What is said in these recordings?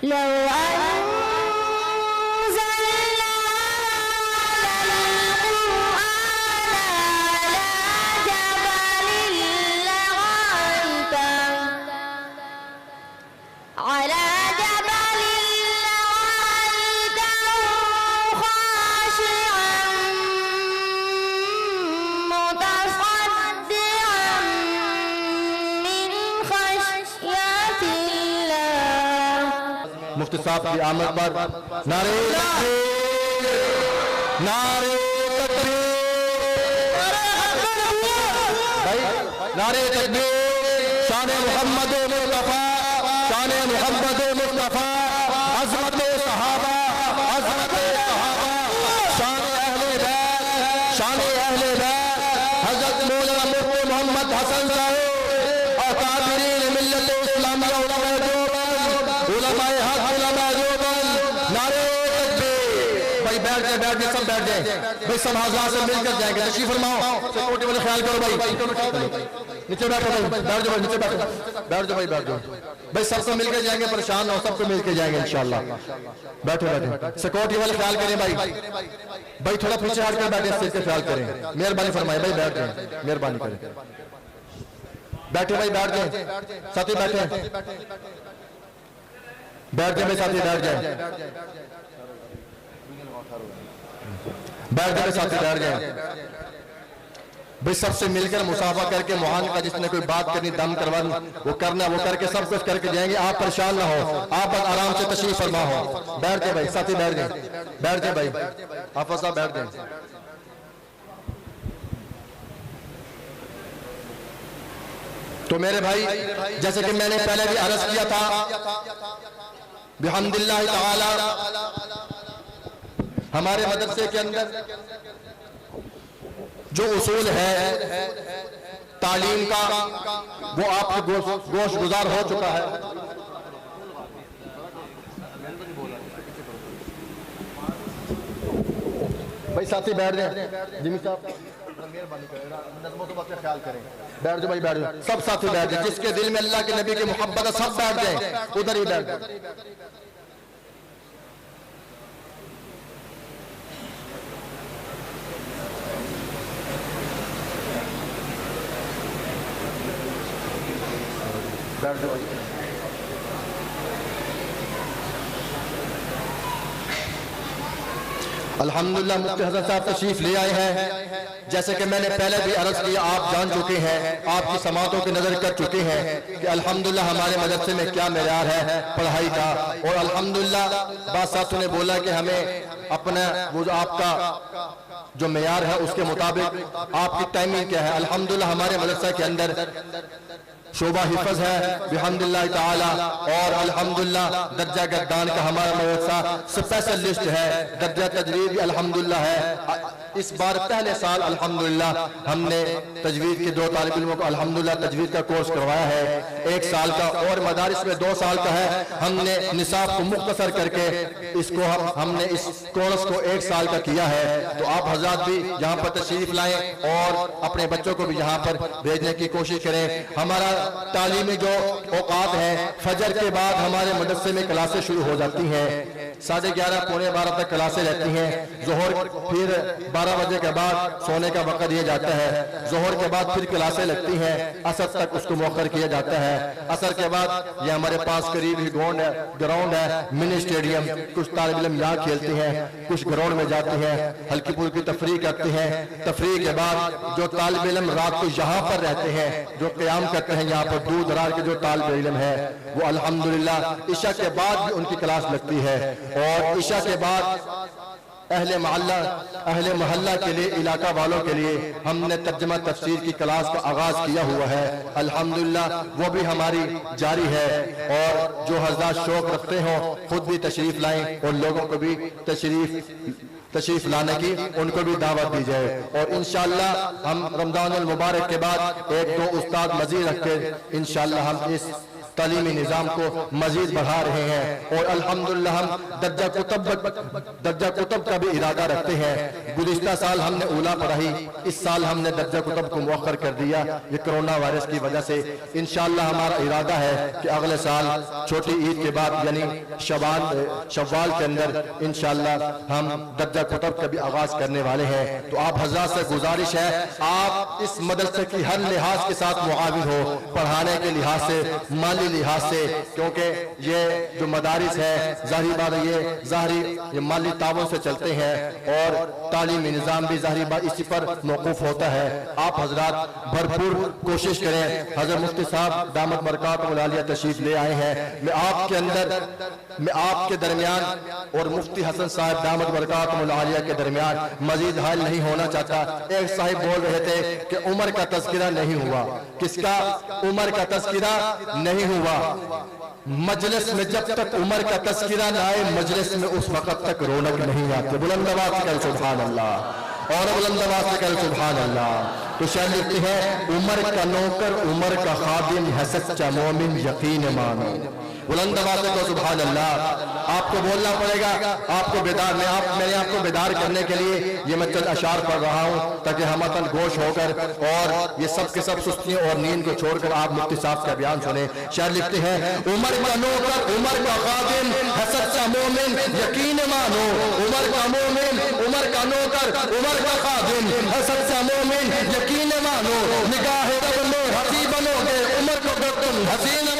لو أنزلنا على جبل لرأيته خاشعا متصدعا من خشية الله. مفتی صاحب کی آمد پر نعرہ تکبیر، نعرہ تکبیر، نعرہ تکبیر، شان محمد مصطفیٰ، شان محمد مصطفیٰ، عظمت صحابہ، عظمت صحابہ، شان اہل بیت، شان اہل بیت، حضرت مولانا مفتی محمد حسن صاحب، اکابرین ملت اسلامیہ، علماء دیوبند، علماء حق، علماء دیوبند، نعرہ تکبیر. بھائی بیٹھ جائیں، بیٹھ جائیں، سب بیٹھ جائیں. بھائی سب حضرات سے مل کر جائیں گے. تشریف فرماؤ. سیکورٹی والے خیال کرو بھائی. نیچے بیٹھو بھائی، بیٹھ جاؤ بھائی، نیچے بیٹھو. بیٹھ جاؤ بھائی، بیٹھ جاؤ. بھائی سب سے مل کے جائیں گے، پریشان ہو، سب کو مل کے جائیں گے انشاءاللہ. بیٹھو بیٹھو. سیکورٹی والے خیال کریں بھائی. بھائی تھوڑا پیچھے ہٹ کر بیٹھیں، سر کے خیال کریں. مہربانی فرمائیں بھائی، بیٹھ جائیں. مہربانی کریں. بیٹھے بھائی، بیٹھ جائیں. ساتھی بیٹھیں. بیٹھ جائیں بھائی ساتھی، بیٹھ جائیں. بیٹھ جائیں ساتھی، بیٹھ جائیں. بھئی سب سے مل کر مصافحہ کر کے معاہدہ کا جس نے کوئی بات کرنی، دم کروانی، وہ کرنا، وہ کر کے سب کچھ کر کے جائیں گے. آپ پریشان نہ ہو، آپ آرام سے تشریف فرما ہو. بیٹھ جائیں بھائی ساتھی، بیٹھ جائیں. بیٹھ جائیں بھائی. حافظ صاحب بیٹھ جائیں. تو میرے بھائی جیسے کہ میں نے پہلے بھی عرض کیا تھا، بحمداللہ تعالی ہمارے مدرسے کے اندر جو اصول ہے تعلیم کا، وہ آپ کے گوش گزار ہو چکا ہے. بھائی ساتھی بیٹھ جائیں. جمی صاحب نظم و ضبط کا خیال کریں. بیٹھ جاؤ بھائی، بیٹھ جاؤ. سب ساتھی بیٹھ جائیں. جس کے دل میں اللہ کے نبی کی محبت ہے سب بیٹھ جائیں. ادھر ہی بیٹھ جائیں. بیٹھ جاؤ. الحمدللہ مفتی حضرت صاحب تشریف لے آئے ہیں. جیسے کہ میں نے پہلے بھی عرض کیا، آپ جان چکے ہیں، آپ کی سماعتوں کی نظر کر چکے ہیں کہ الحمدللہ ہمارے مدرسے میں کیا معیار ہے پڑھائی کا. اور الحمدللہ بعض ساتھوں نے بولا کہ ہمیں اپنا وہ جو آپ کا جو معیار ہے اس کے مطابق آپ کی ٹائمنگ کیا ہے. الحمدللہ ہمارے مدرسہ کے اندر شعبہ حفظ ہے بحمداللہ تعالی، اور الحمدللہ درجہ گردان کا ہمارا مدرسہ سپیشلسٹ ہے. درجہ تجوید بھی الحمدللہ ہے. اس بار پہلے سال الحمدللہ ہم نے تجوید کے 2 طالب علموں کو الحمدللہ تجوید کا کورس کروایا ہے 1 سال کا، اور مدارس میں 2 سال کا ہے. ہم نے نصاب کو مختصر کر کے اس کو ہم نے اس کورس کو 1 سال کا کیا ہے. تو آپ حضرات بھی یہاں پر تشریف لائیں اور اپنے بچوں کو بھی یہاں پر بھیجنے کی کوشش کریں. ہمارا تعلیمی جو اوقات ہیں، فجر کے بعد ہمارے مدرسے میں کلاسیں شروع ہو جاتی ہیں. 11:30 پونے 12 تک کلاسیں رہتی ہیں. ظہر پھر 12 بجے کے بعد سونے کا وقت دیا جاتا ہے. ظہر کے بعد پھر کلاسیں لگتی ہیں. عصر تک اس کو مؤخر کیا جاتا ہے. عصر کے بعد یہ ہمارے پاس قریب ہی گراؤنڈ ہے منی اسٹیڈیم. کچھ طالب علم یہاں کھیلتے ہیں، کچھ گراؤنڈ میں جاتے ہیں، ہلکی پھلکی تفریح کرتے ہیں. تفریح کے بعد جو طالب علم رات کو یہاں پر رہتے ہیں، جو قیام کرتے ہیں یہاں پر، دور دراز کے جو طالب علم ہے، وہ الحمدللہ عشاء کے بعد بھی ان کی کلاس لگتی ہے. اور عشاء کے بعد اہل محلہ کے لیے، علاقہ والوں کے لیے ہم نے ترجمہ تفسیر کی کلاس کا آغاز کیا ہوا ہے. الحمدللہ وہ بھی ہماری جاری ہے. اور جو حضرات شوق رکھتے ہوں خود بھی تشریف لائیں، اور لوگوں کو بھی تشریف لانے کی ان کو بھی دعوت دی جائے. اور انشاءاللہ ہم رمضان المبارک کے بعد 1-2 استاد مزید رکھ کے انشاءاللہ ہم اس تعلیمی نظام کو مزید بڑھا رہے ہیں، اور الحمدللہ ہم درجہ کتب کا بھی ارادہ رکھتے ہیں۔ گزشتہ سال ہم نے اولا پڑھائی، اس سال ہم نے درجہ کتب کو مؤخر کر دیا یہ کرونا وائرس کی وجہ سے۔ انشاءاللہ ہمارا ارادہ ہے کہ اگلے سال چھوٹی عید کے بعد یعنی شوال کے اندر انشاءاللہ ہم درجہ کتب کا بھی آغاز کرنے والے ہیں۔ تو آپ حضرات سے گزارش ہے آپ اس مدرسے کی ہر لحاظ کے ساتھ معاون ہو، پڑھانے کے لحاظ سے، مالی لحاظ سے، کیونکہ یہ جو مدارس ہے ظاہری بات یہ مالی تعاون سے چلتے ہیں اور تعلیمی نظام بھی ظاہری بات اسی پر موقوف ہوتا ہے۔ آپ حضرات بھرپور کوشش کریں۔ حضرت مفتی صاحب دامت برکاتہ العالیہ تشریف لے آئے ہیں۔ میں آپ کے درمیان اور مفتی حسن صاحب دامت برکاتہ العالیہ کے درمیان مزید حائل نہیں ہونا چاہتا۔ ایک صاحب بول رہے تھے کہ عمر کا تذکرہ نہیں ہوا۔ کس کا؟ عمر کا تذکرہ نہیں ہوا۔ مجلس میں جب تک عمر کا تذکرہ نہ آئے مجلس میں اس وقت تک رونق نہیں آتی۔ بلند آواز سے کہو سبحان اللہ، اور بلند آواز سے کہو سبحان اللہ۔ تو شاید لکھتے ہیں عمر کا نوکر عمر کا خادم ہے سچا مومن یقین مانو۔ بلند آواز سے کہو سبحان اللہ۔ آپ کو بولنا پڑے گا، آپ کو بیدار میں نے آپ کو بیدار کرنے کے لیے یہ میں چند اشعار پڑھ رہا ہوں تاکہ ہم وطن گوش ہو کر اور یہ سب کے سب سستیوں اور نیند کو چھوڑ کر آپ مفتی صاحب کا بیان سنیں۔ شاعر لکھتے ہیں عمر کا نوکر عمر کا خادم ہے سچا مومن یقین مانو۔ عمر کا مومن عمر کا نوکر عمر کا خادم ہے سچا مومن یقین مانو۔ نگاہ رب میں ہنسی بنو گے عمر کو تم حسین مانو۔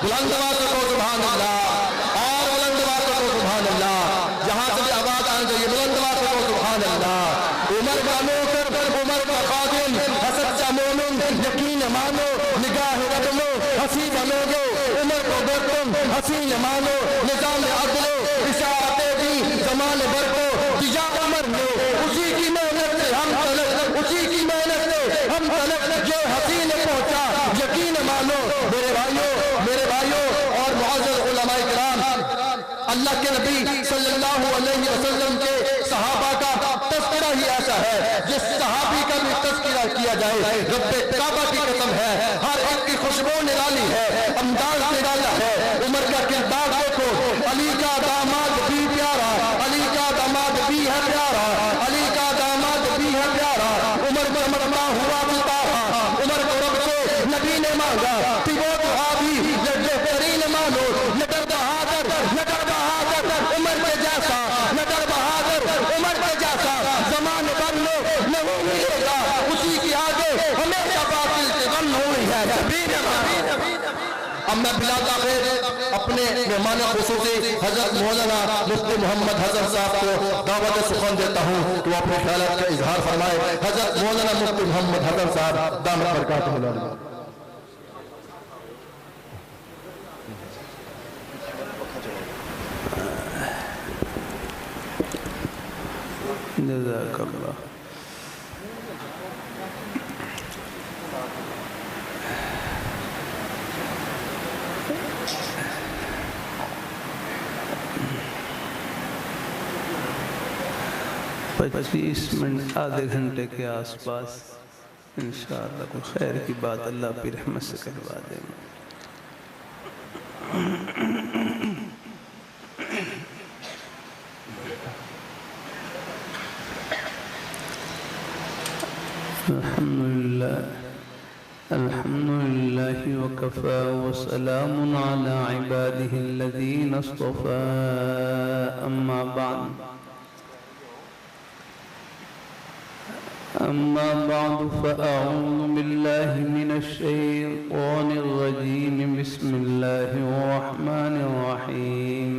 بلند آواز سے کہو سبحان اللہ، اور بلند آواز سے کہو سبحان اللہ۔ جہاں سے بھی آواز آنے چاہیے بلند آواز سے کہو سبحان اللہ۔ عمر کا نوکر عمر کا خادم ہے سچا مومن یقین مانو۔ نگاہ رب میں ہنسی بنو گے عمر کو تم حسین مانو۔ نظام عدل اشاعت بھی زمان بھر کو دیا عمر نے، اسی کی محنت سے ہم طلب اسی کی محنت سے ہم طلب جو حسین پہنچا یقین مانو۔ میرے بھائیوں اور معزز علماء کرام، اللہ کے نبی صلی اللہ علیہ وسلم کے صحابہ کا تذکرہ ہی ایسا ہے جس صحابی کا بھی تذکرہ کیا جائے رب کعبہ کی قسم ہے ہر ایک کی خوشبو نرالی ہے، انداز نرالا ہے۔ عمر کا کردار دیکھو، علی کا داماد بھی پیارا، علی کا داماد بھی ہے پیارا، علی کا داماد بھی ہے پیارا۔ عمر کو مرنا ہوا بتارا، عمر کو رب سے نبی نے مانگا کہ وہ صحابی بہترین مانو۔ نگر بہادر عمر کے جیسا، نگر بہادر عمر کے جیسا زمان بن لو نہیں ملے گا، اسی کی آگے ہمیشہ باطل سے غم ہوئی ہے۔ اب میں بلا تاخیر اپنے مہمان خصوصی حضرت مولانا مفتی محمد حسن صاحب کو دعوت سخن دیتا ہوں کہ وہ اپنے خیالات کا اظہار فرمائے۔ حضرت مولانا مفتی محمد حسن صاحب دامت برکاتہ العالیہ۔ جزاک اللہ۔ پچیس منٹ آدھے گھنٹے کے آس پاس انشاءاللہ کوئی خیر کی بات اللہ کی رحمت سے کروا دیں گے۔ الحمد لله وكفى وسلام على عباده الذين اصطفى أما بعد فأعوذ بالله من الشيطان الرجيم بسم الله الرحمن الرحيم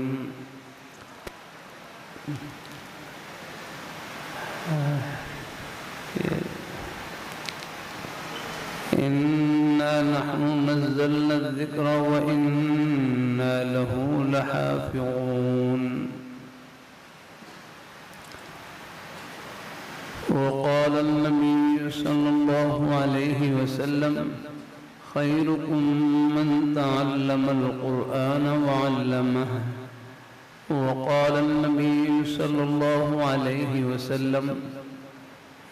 إنا نحن نزلنا الذكر وإنا له لحافظون وقال النبي صلى الله عليه وسلم خيركم من تعلم القرآن وعلمه وقال النبي صلى الله عليه وسلم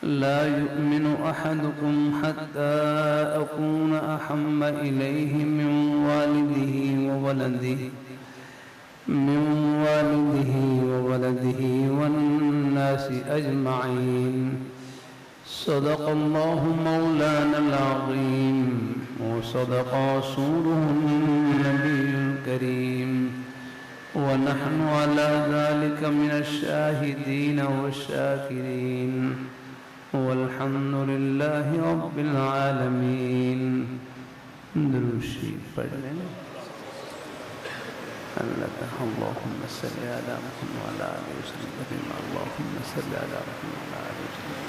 لا يؤمن أحدكم حتى أكون أحب إليه من والده وولده والناس أجمعين. صدق الله مولانا العظيم وصدق رسوله النبي الكريم، ونحن على ذلك من الشاهدين والشاكرين، والحمد لله رب العالمين. دروشی پڑھ لیں. اللهم صل على محمد وعلى آله وسلم. اللهم صل على محمد وعلى آله وسلم.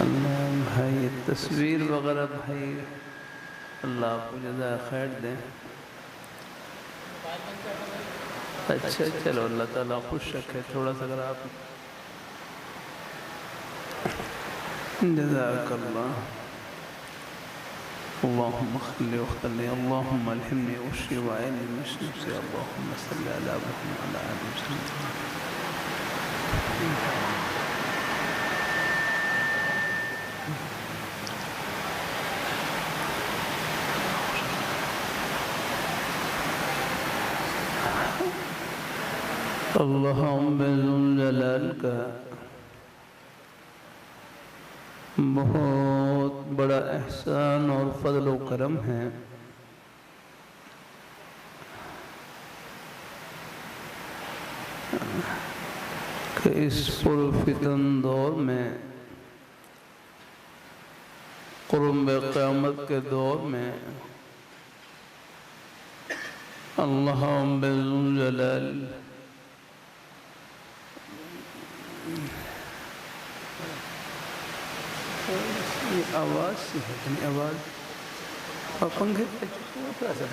اللہ بھائی تصویر وغیرہ بھائی اللہ آپ کو جزائے خیر دیں. اچھا چلو اللہ تعالیٰ خوش رکھے. تھوڑا سا اگر آپ جزاک اللہ. اللهم خلي وخلي اللهم الهمني واشفي وعيني المشرق سے. اللهم صل على محمد وعلى آله وسلم. اللهم ذوالجلال کا بہت بڑا احسان اور فضل و کرم ہے کہ اس پرفتن دور میں، قرب قیامت کے دور میں، اللہ ذوالجلال یہ آواز سی ہے، یعنی آواز اور پنکھے تھوڑا سا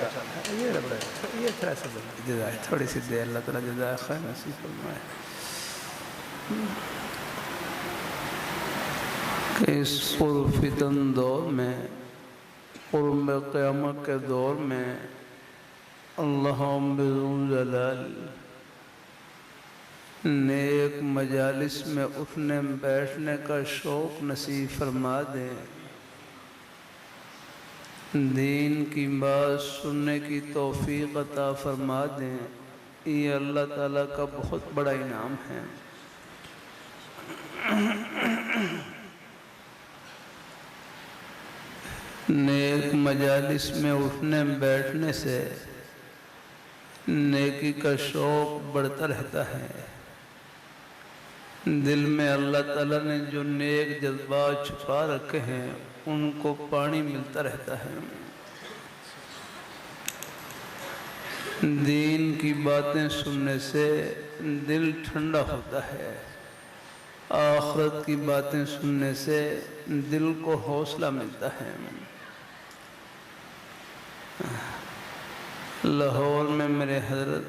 یہ تھوڑا سا جزائے تھوڑی سی دیر. اللہ تعالیٰ جزائے خیر نصیب فرمائے. کہ اس پرفتن دور میں، قرب قیامت کے دور میں، اللہ ذوالجلال نیک مجالس میں اٹھنے بیٹھنے کا شوق نصیب فرما دیں. دین کی بات سننے کی توفیق عطا فرما دیں. یہ اللہ تعالیٰ کا بہت بڑا انعام ہے. نیک مجالس میں اٹھنے بیٹھنے سے نیکی کا شوق بڑھتا رہتا ہے. دل میں اللہ تعالیٰ نے جو نیک جذبات چھپا رکھے ہیں ان کو پانی ملتا رہتا ہے. دین کی باتیں سننے سے دل ٹھنڈا ہوتا ہے. آخرت کی باتیں سننے سے دل کو حوصلہ ملتا ہے. لاہور میں میرے حضرت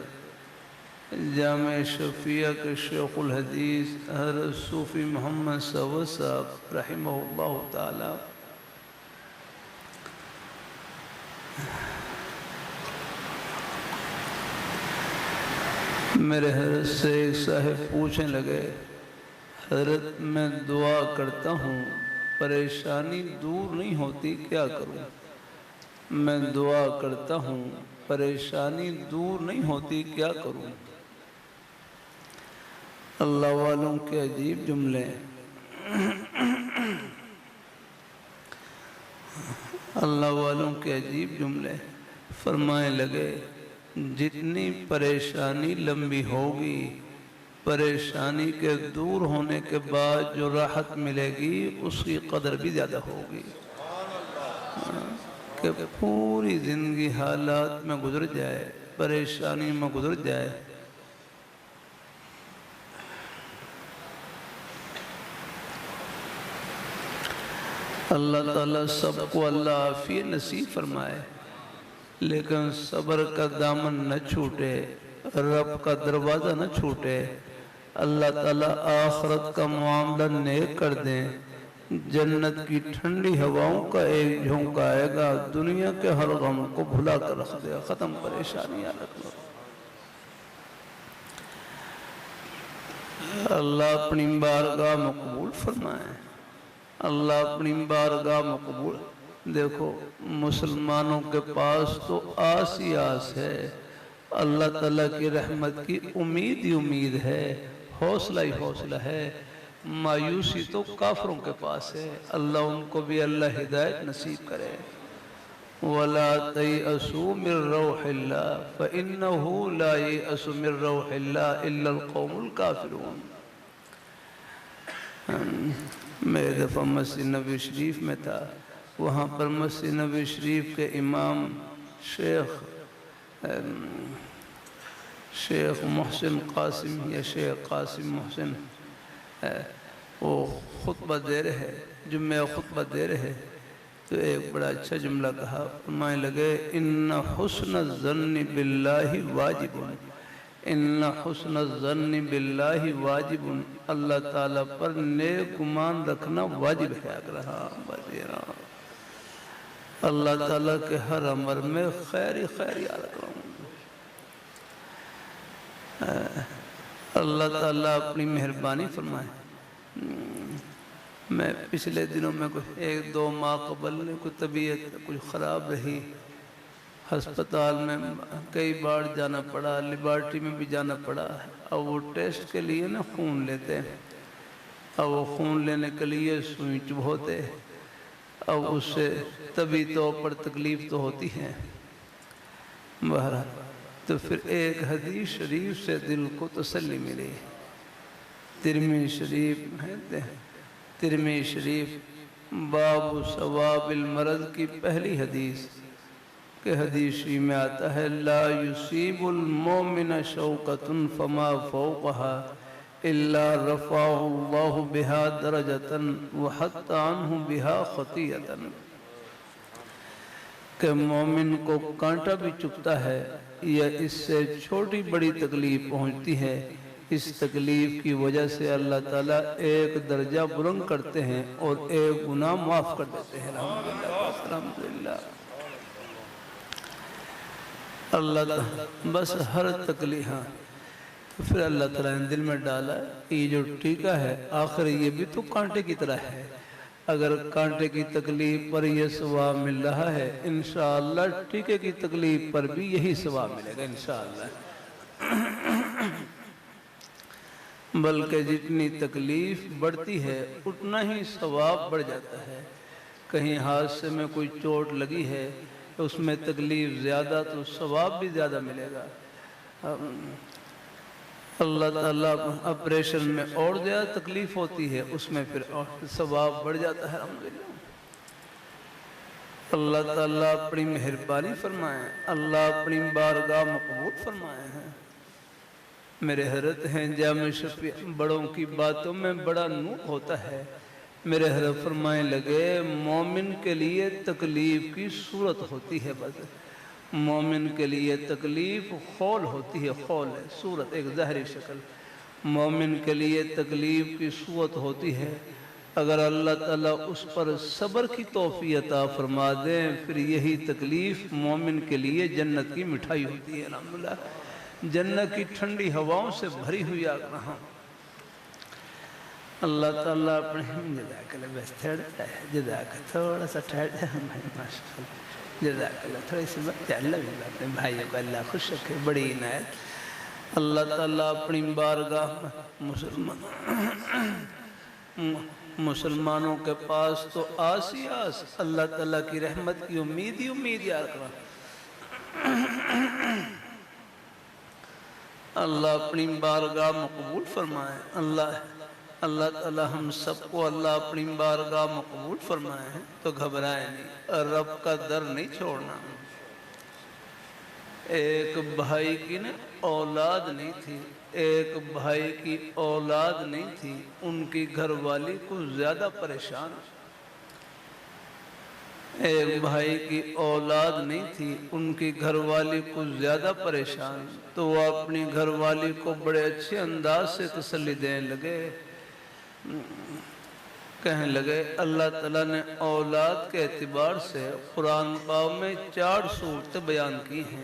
جامع شفیہ کے شیخ الحدیث حضرت صوفی محمد سعود صاحب رحمہ اللہ تعالی میرے حضرت سے ایک صاحب پوچھنے لگے، حضرت میں دعا کرتا ہوں پریشانی دور نہیں ہوتی، کیا کروں؟ میں دعا کرتا ہوں پریشانی دور نہیں ہوتی، کیا کروں؟ اللہ والوں کے عجیب جملے. اللہ والوں کے عجیب جملے. فرمائے لگے جتنی پریشانی لمبی ہوگی، پریشانی کے دور ہونے کے بعد جو راحت ملے گی اس کی قدر بھی زیادہ ہوگی. کہ پوری زندگی حالات میں گزر جائے، پریشانی میں گزر جائے، اللہ تعالیٰ سب کو اللہ عافیت نصیب فرمائے، لیکن صبر کا دامن نہ چھوٹے، رب کا دروازہ نہ چھوٹے. اللہ تعالیٰ آخرت کا معاملہ نیک کر دیں. جنت کی ٹھنڈی ہواؤں کا ایک جھونکا آئے گا، دنیا کے ہر غم کو بھلا کر رکھ دے گا، ختم پریشانیاں رکھ دو. اللہ اپنی بارگاہ میں قبول فرمائے، اللہ اپنی بارگاہ میں قبول۔ دیکھو مسلمانوں کے پاس تو آس ہی آس ہے، اللہ تعالیٰ کی رحمت کی امید ہی امید ہے، حوصلہ ہی حوصلہ ہے۔ مایوسی تو کافروں کے پاس ہے، اللہ ان کو بھی اللہ ہدایت نصیب کرے۔ وَلَا تَيْأَسُوا مِن رَوْحِ اللَّهِ فَإِنَّهُ لَا يَيْأَسُ مِن رَوْحِ اللَّهِ إِلَّا الْقَوْمُ الْكَافِرُونَ۔ میں دفعہ مسجد نبوی شریف میں تھا، وہاں پر مسجد نبوی شریف کے امام شیخ محسن قاسم یا شیخ قاسم محسن وہ خطبہ دے رہے، جمعہ خطبہ دے رہے، تو ایک بڑا اچھا جملہ کہا، فرمائے لگے ان حسن الظن باللہ واجب، ان حسن الظن باللہ واجب، اللہ تعالیٰ پر نیک گمان رکھنا واجب ہے۔ اگر اللہ تعالیٰ کے ہر امر میں خیر ہی خیر یاد رکھوں۔ اللہ تعالیٰ اپنی مہربانی فرمائے۔ میں پچھلے دنوں میں ایک دو ماہ قبل کوئی طبیعت کچھ خراب رہی، ہسپتال میں کئی بار جانا پڑا، لیبارٹری میں بھی جانا پڑا۔ اب وہ ٹیسٹ کے لیے نا خون لیتے، اب وہ خون لینے کے لیے سوئی چبھوتے، اب اس سے طبی طور پر تکلیف تو ہوتی ہے۔ بہرحال تو پھر ایک حدیث شریف سے دل کو تسلی ملی، ترمذی شریف ہے، ترمذی شریف باب ثواب المرض کی پہلی حدیث کہ حدیث شریف میں آتا ہے لا یصیب المؤمن شوکۃ فما فوقها الا رفعه اللہ بها درجۃ وحط عنہ بها خطیئۃ، کہ مومن کو کانٹا بھی چبھتا ہے یا اس سے چھوٹی بڑی تکلیف پہنچتی ہے، اس تکلیف کی وجہ سے اللہ تعالیٰ ایک درجہ بلند کرتے ہیں اور ایک گناہ معاف کر دیتے ہیں۔ الحمدللہ اللہ تعالیٰ بس ہر تکلیف، پھر اللہ تعالیٰ نے دل میں ڈالا یہ جو ٹیکہ ہے آخر یہ بھی تو کانٹے کی طرح ہے، اگر کانٹے کی تکلیف پر یہ ثواب مل رہا ہے انشاءاللہ ٹیکے کی تکلیف پر بھی یہی ثواب ملے گا انشاءاللہ۔ بلکہ جتنی تکلیف بڑھتی ہے اتنا ہی ثواب بڑھ جاتا ہے۔ کہیں حادثے میں کوئی چوٹ لگی ہے تو اس میں تکلیف زیادہ تو ثواب بھی زیادہ ملے گا۔ اللہ تعالیٰ آپریشن میں اور زیادہ تکلیف ہوتی ہے، اس میں پھر اور ثواب بڑھ جاتا ہے۔ الحمدللہ اللہ تعالیٰ اپنی مہربانی فرمائے، اللہ اپنی بارگاہ میں قبول فرمائے ہیں۔ میرے حضرت ہیں جامع شفیع، بڑوں کی باتوں میں بڑا نور ہوتا ہے۔ میرے حضرت فرمائے لگے مومن کے لیے تکلیف کی صورت ہوتی ہے، بس مومن کے لیے تکلیف خول ہوتی ہے، خول ہے صورت، ایک ظاہری شکل۔ مومن کے لیے تکلیف کی صورت ہوتی ہے، اگر اللہ تعالیٰ اس پر صبر کی توفیق عطا فرما دیں پھر یہی تکلیف مومن کے لیے جنت کی مٹھائی ہوتی ہے۔ الحمدللہ جنت کی ٹھنڈی ہواؤں سے بھری ہوئی آگ رہا۔ اللہ تعالیٰ اپنے جزاک اللہ بس جزاک تھوڑا سا ٹھہر ماشاء اللہ جزاک اللہ تھوڑی سی بات اللہ بھی اپنے بھائیوں کو اللہ خوش رکھے، بڑی عنایت۔ اللہ تعالیٰ اپنی بارگاہ مسلمانوں کے پاس تو آس ہی آس، اللہ تعالیٰ کی رحمت کی امید ہی امید یاد رکھا۔ اللہ اپنی بارگاہ میں قبول فرمائے، اللہ تعالیٰ ہم سب کو اللہ اپنی بارگاہ میں قبول فرمائے ہیں تو گھبرائے نہیں، رب کا در نہیں چھوڑنا۔ ایک بھائی کی نا اولاد نہیں تھی، ایک بھائی کی اولاد نہیں تھی، ان کی گھر والی کو زیادہ پریشان، ایک بھائی کی اولاد نہیں تھی، ان کی گھر والی کو زیادہ پریشان، تو وہ اپنی گھر والی کو بڑے اچھے انداز سے تسلی دینے لگے، کہنے لگے اللہ تعالیٰ نے اولاد کے اعتبار سے قرآن پاک میں 4 صورتیں بیان کی ہیں۔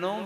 9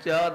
4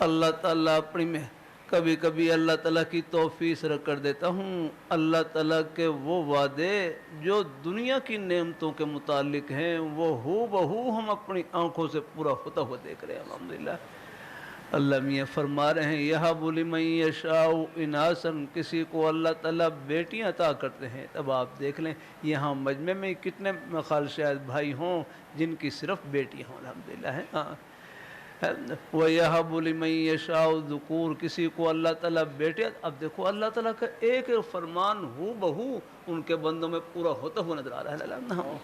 اللہ تعالیٰ اپنی میں کبھی کبھی اللہ تعالیٰ کی توفیق سے کر دیتا ہوں اللہ تعالیٰ کے وہ وعدے جو دنیا کی نعمتوں کے متعلق ہیں وہ ہو بہو ہم اپنی آنکھوں سے پورا ہوتا ہوا دیکھ رہے ہیں الحمدللہ۔ اللہ میاں فرما رہے ہیں یہب لمن یشاء اناسا، کسی کو اللہ تعالیٰ بیٹیاں عطا کرتے ہیں۔ اب آپ دیکھ لیں یہاں مجمع میں کتنے خال شاید بھائی ہوں جن کی صرف بیٹیاں ہوں الحمدللہ ہے۔ وَيَهَبُ لِمَن يَشَاءُ الذُّكُورَ، کسی کو اللہ تعالیٰ بیٹے۔ اب دیکھو اللہ تعالیٰ کا ایک ایک فرمان ہو بہو ان کے بندوں میں پورا ہوتا ہوا نظر آ رہا ہے۔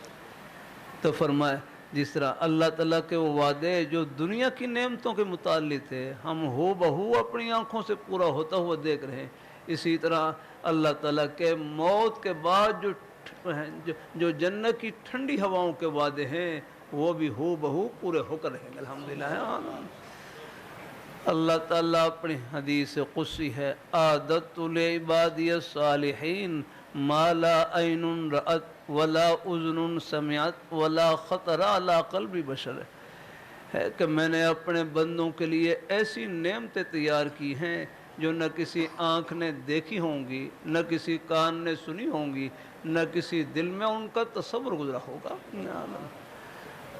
تو فرمائے جس طرح اللہ تعالیٰ کے وہ وعدے جو دنیا کی نعمتوں کے متعلق تھے ہم ہو بہو اپنی آنکھوں سے پورا ہوتا ہوا دیکھ رہے ہیں، اسی طرح اللہ تعالیٰ کے موت کے بعد جو جنت کی ٹھنڈی ہواؤں کے وعدے ہیں وہ بھی ہو بہو پورے ہو کر رہیں گے الحمدللہ۔ اللہ تعالیٰ اپنی حدیث قدسی ہے اعددت لعبادی الصالحین ما لا عین رأت ولا اذن سمعت ولا خطر علی قلب بشر، ہے کہ میں نے اپنے بندوں کے لیے ایسی نعمتیں تیار کی ہیں جو نہ کسی آنکھ نے دیکھی ہوں گی، نہ کسی کان نے سنی ہوں گی، نہ کسی دل میں ان کا تصور گزرا ہوگا۔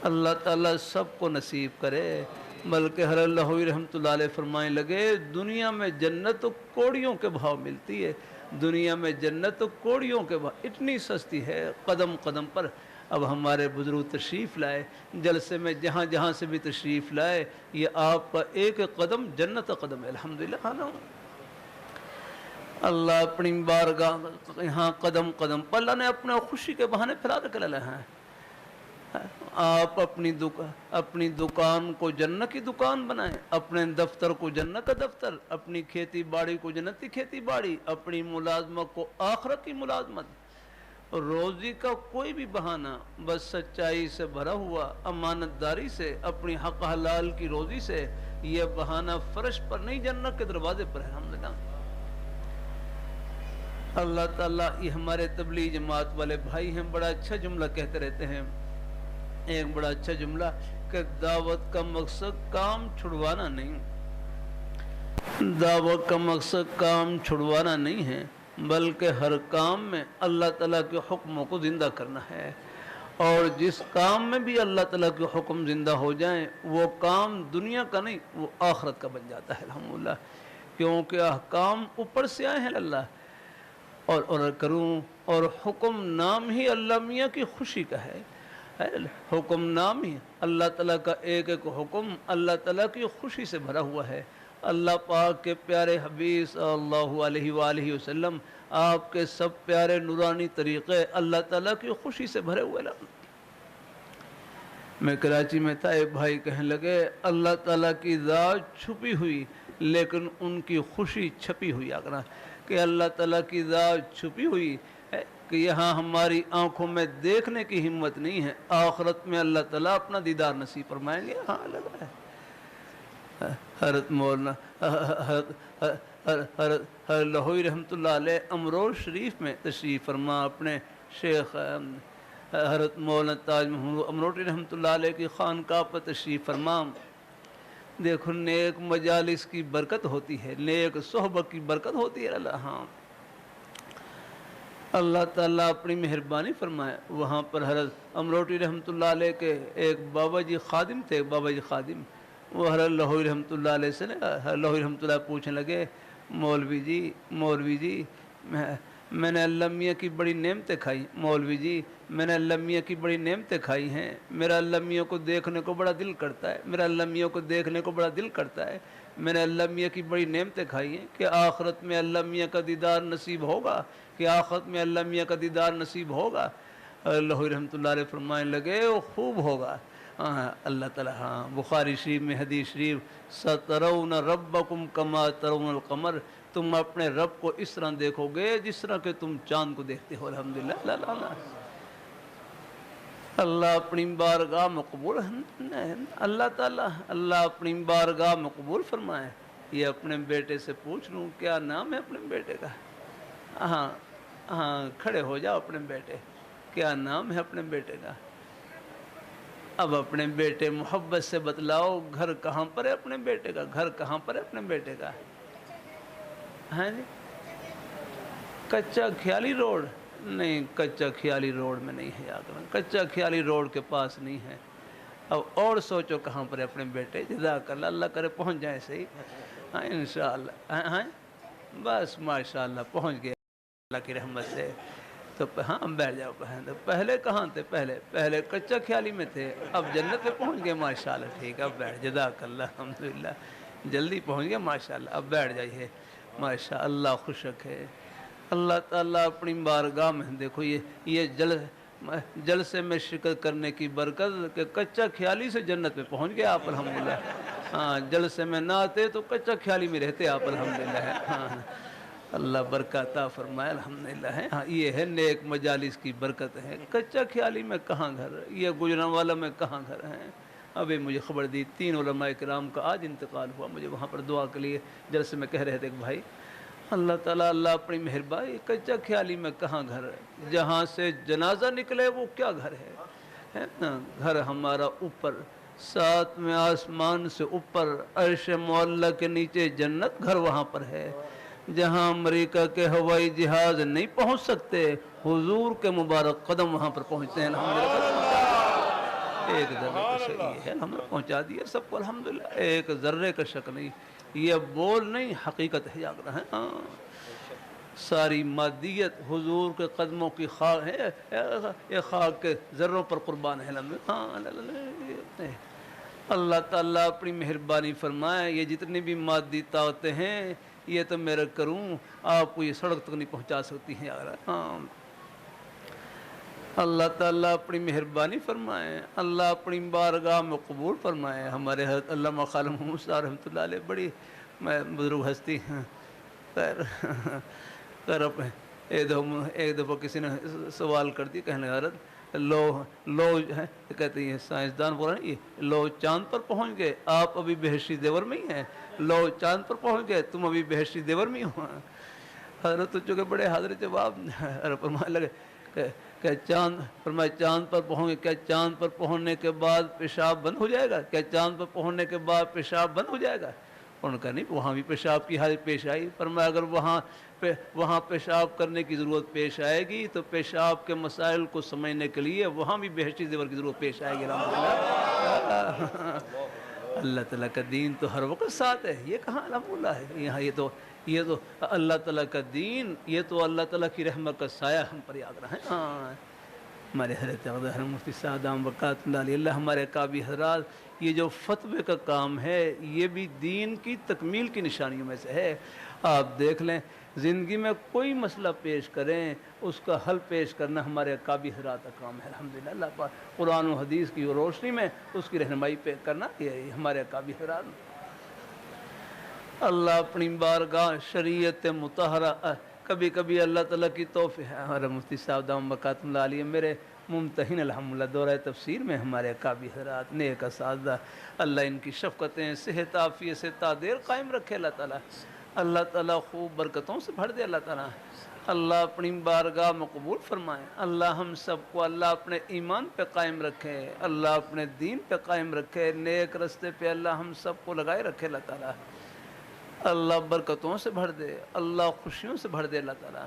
اللہ تعالیٰ سب کو نصیب کرے۔ بلکہ حضرت لہوی رحمۃ اللہ علیہ فرمائیں لگے دنیا میں جنت تو کوڑیوں کے بھاؤ ملتی ہے، دنیا میں جنت تو کوڑیوں کے بھاؤ اتنی سستی ہے قدم قدم پر۔ اب ہمارے بزرگ تشریف لائے جلسے میں جہاں جہاں سے بھی تشریف لائے یہ آپ کا ایک قدم جنت کا قدم ہے الحمدللہ۔ اللہ اپنی بارگاہ یہاں قدم قدم پر اللہ نے اپنے خوشی کے بہانے پھیلا کر لے ہیں۔ آپ اپنی دکان کو جنت کی دکان بنائیں، اپنے دفتر کو جنت کا دفتر، اپنی کھیتی باڑی کو جنت کی کھیتی باڑی، اپنی ملازمت کو آخرت کی ملازمت۔ روزی کا کوئی بھی بہانہ بس سچائی سے بھرا ہوا، امانت داری سے، اپنی حق حلال کی روزی سے، یہ بہانہ فرش پر نہیں جنت کے دروازے پر ہے الحمدللہ۔ اللہ تعالیٰ یہ ہمارے تبلیغ جماعت والے بھائی ہیں بڑا اچھا جملہ کہتے رہتے ہیں، ایک بڑا اچھا جملہ کہ دعوت کا مقصد کام چھڑوانا نہیں، دعوت کا مقصد کام چھڑوانا نہیں ہے بلکہ ہر کام میں اللہ تعالیٰ کے حکموں کو زندہ کرنا ہے، اور جس کام میں بھی اللہ تعالیٰ کے حکم زندہ ہو جائیں وہ کام دنیا کا نہیں وہ آخرت کا بن جاتا ہے الحمدللہ، کیونکہ احکام اوپر سے آئے ہیں اللہ اور کروں، اور حکم نام ہی اللہ میاں کی خوشی کا ہے، حکم نام ہی اللہ تعالیٰ کا ایک ایک حکم اللہ تعالیٰ کی خوشی سے بھرا ہوا ہے۔ اللہ پاک کے پیارے حبیب صلی اللہ علیہ وآلہ وسلم آپ کے سب پیارے نورانی طریقے اللہ تعالیٰ کی خوشی سے بھرے ہوئے۔ میں کراچی میں تھا، ایک بھائی کہنے لگے اللہ تعالیٰ کی ذات چھپی ہوئی لیکن ان کی خوشی چھپی ہوئی، آگرہ کہ اللہ تعالیٰ کی ذات چھپی ہوئی ہے کہ یہاں ہماری آنکھوں میں دیکھنے کی ہمت نہیں ہے، آخرت میں اللہ تعالیٰ اپنا دیدار نصیب فرمائیں گے۔ ہاں اللہ ہے۔ حضرت مولانا حضرت لہوی رحمۃ اللہ علیہ امروز شریف میں تشریف فرما، اپنے شیخ حضرت مولانا تاج محمود امروٹی رحمۃ اللہ علیہ کی خانقاہ پر تشریف فرما۔ دیکھو نیک مجالس کی برکت ہوتی ہے، نیک صحبت کی برکت ہوتی ہے۔ ہاں اللہ تعالیٰ اپنی مہربانی فرمائے۔ وہاں پر حضرت امروٹی رحمۃ اللہ علیہ کے ایک بابا جی خادم تھے، بابا جی خادم، وہ حضرت لہوی رحمۃ اللہ علیہ سے لہوی رحمۃ اللہ پوچھنے لگے مولوی جی میں نے اللہ میاں کی بڑی نعمتیں کھائی، مولوی جی میں نے اللہ میاں کی بڑی نعمتیں کھائی ہیں، میرا اللہ میاں کو دیکھنے کو بڑا دل کرتا ہے، میرا اللہ میاں کو دیکھنے کو بڑا دل کرتا ہے، میں نے اللہ میاں کی بڑی نعمتیں کھائی ہیں کہ آخرت میں اللہ میاں کا دیدار نصیب ہوگا، کہ آخرت میں اللہ میاں کا دیدار نصیب ہوگا۔ لہوی رحمۃ اللہ علیہ فرمانے لگے وہ خوب ہوگا۔ اللہ تعالیٰ ہاں بخاری شریف میں حدیث شریف سترون ربکم کما ترون القمر، تم اپنے رب کو اس طرح دیکھو گے جس طرح کہ تم چاند کو دیکھتے ہو الحمدللہ۔ اللہ اپنی بارگاہ مقبول اللہ تعالیٰ اللہ اپنی بارگاہ مقبول فرمائے۔ یہ اپنے بیٹے سے پوچھ لوں کیا نام ہے اپنے بیٹے کا؟ ہاں کھڑے ہو جاؤ، اپنے بیٹے کیا نام ہے اپنے بیٹے کا؟ اب اپنے بیٹے محبت سے بتلاؤ گھر کہاں پر ہے اپنے بیٹے کا؟ گھر کہاں پر ہے اپنے بیٹے کا؟ ہاں جی، کچا خیالی روڈ؟ نہیں، کچا خیالی روڈ میں نہیں ہے یاد رکھنا، کچا خیالی روڈ کے پاس نہیں ہے۔ اب اور سوچو کہاں پر ہے اپنے بیٹے۔ جزاک اللہ، اللہ کرے پہنچ جائیں صحیح، ہاں انشاءاللہ۔ ہاں بس ماشاءاللہ پہنچ گئے اللہ کی رحمت سے۔ تو ہاں بیٹھ جاؤ بہن۔ پہلے کہاں تھے؟ پہلے کچا خیالی میں تھے، اب جنت میں پہنچ گئے ماشاءاللہ۔ ٹھیک ہے، اب بیٹھ، جزاک اللہ، الحمدللہ جلدی پہنچ گئے ماشاءاللہ۔ اب بیٹھ جائیے ماشاءاللہ، خوش رکھے اللہ تعالیٰ اپنی بارگاہ میں۔ دیکھو یہ جلسے میں شرکت کرنے کی برکت کہ کچا خیالی سے جنت میں پہنچ گئے آپ الحمدللہ۔ ہاں، جلسے میں نہ آتے تو کچا خیالی میں رہتے آپ الحمدللہ۔ ہاں اللہ برکت عطا فرمائے الحمدللہ ہے۔ ہاں یہ ہے نیک مجالس کی برکت ہے۔ کچا خیالی میں کہاں گھر، یہ گجرانوالا میں کہاں گھر ہیں؟ ابھی مجھے خبر دی 3 علماء کرام کا آج انتقال ہوا، مجھے وہاں پر دعا کے لیے جلسے میں کہہ رہے تھے کہ بھائی اللہ تعالیٰ اللہ اپنی مہربانی، کچا خیالی میں کہاں گھر ہے؟ جہاں سے جنازہ نکلے وہ کیا گھر ہے نا؟ گھر ہمارا اوپر 7ویں آسمان سے اوپر عرش معلیٰ کے نیچے جنت، گھر وہاں پر ہے جہاں امریکہ کے ہوائی جہاز نہیں پہنچ سکتے، حضور کے مبارک قدم وہاں پر پہنچتے ہیں الحمدللہ۔ ایک ذرے کا شک یہ ہے، ہم نے پہنچا دیا سب کو الحمدللہ، ایک ذرے کا شک نہیں، یہ بول نہیں حقیقت ہے، یاد رہے۔ ہاں ساری مادیت حضور کے قدموں کی خاک ہے، یہ خاک کے ذروں پر قربان ہے الحمدللہ۔ ہاں اللہ تعالیٰ اپنی مہربانی فرمائے، یہ جتنی بھی مادی طاقتیں ہیں یہ تو میرا کروں، آپ کو یہ سڑک تک نہیں پہنچا سکتی ہیں یار۔ ہاں اللہ تعالیٰ اپنی مہربانی فرمائے، اللہ اپنی بارگاہ میں قبول فرمائے۔ ہمارے حضرت علامہ خالد محمود صاحب رحمۃ اللہ علیہ بڑی بزرگ ہستی ہیں، ایک دفعہ کسی نے سوال کر دی، کہنے حضرت لو ہے کہتے ہیں سائنسدان بول رہے ہیں، لو چاند پر پہنچ گئے، آپ ابھی بہشتی دیور میں ہی ہیں، لو چاند پر پہنچ گئے تم ابھی بہشتی دیور میں ہی ہو۔ حضرت چونکہ بڑے حاضر جواب فرمانے لگے کہ چاند پر پہنچ گئے، کیا چاند پر پہنچنے کے بعد پیشاب بند ہو جائے گا؟ کیا چاند پر پہنچنے کے بعد پیشاب بند ہو جائے گا؟ انہوں نے کہا نہیں، وہاں بھی پیشاب کی حالت پیش آئی۔ فرمایا اگر وہاں پیشاب کرنے کی ضرورت پیش آئے گی تو پیشاب کے مسائل کو سمجھنے کے لیے وہاں بھی بہشتی زیور کی ضرورت پیش آئے گی۔ اللہ تعالیٰ کا دین تو ہر وقت ساتھ ہے، یہ کہاں الحمدللہ ہے؟ یہاں یہ تو اللہ تعالیٰ کا دین، یہ تو اللہ تعالیٰ کی رحمت کا سایہ ہم پر یاد رہا ہے۔ ہاں ہمارے حضرت مفتی صاحب دام برکات اللہ علیہ، اللہ ہمارے قابی حضرات، یہ جو فتوے کا کام ہے یہ بھی دین کی تکمیل کی نشانیوں میں سے ہے۔ آپ دیکھ لیں زندگی میں کوئی مسئلہ پیش کریں اس کا حل پیش کرنا ہمارے قابی حضرات کا کام ہے الحمدللہ۔ اللہ پاک قرآن و حدیث کی روشنی میں اس کی رہنمائی پہ کرنا یہ ہمارے قابی حضرات۔ اللہ اپنی بارگاہ شریعت مطہرہ، کبھی کبھی اللہ تعالیٰ کی توفیق ہے۔ ہمارے مفتی صاحب دام برکات اللہ علیہ میرے ممتحن الحمدللہ دورہ تفسیر میں ہمارے قابی حضرات نیک اساتذہ، اللہ ان کی شفقتیں صحت عافیت سے تادیر قائم رکھے اللہ تعالیٰ، اللہ تعالیٰ خوب برکتوں سے بھر دے اللہ تعالیٰ، اللہ اپنی بارگاہ میں قبول فرمائے، اللہ ہم سب کو اللہ اپنے ایمان پہ قائم رکھے، اللہ اپنے دین پہ قائم رکھے، نیک رستے پہ اللہ ہم سب کو لگائے رکھے اللہ تعالیٰ، اللہ برکتوں سے بھر دے، اللہ خوشیوں سے بھر دے اللہ تعالیٰ۔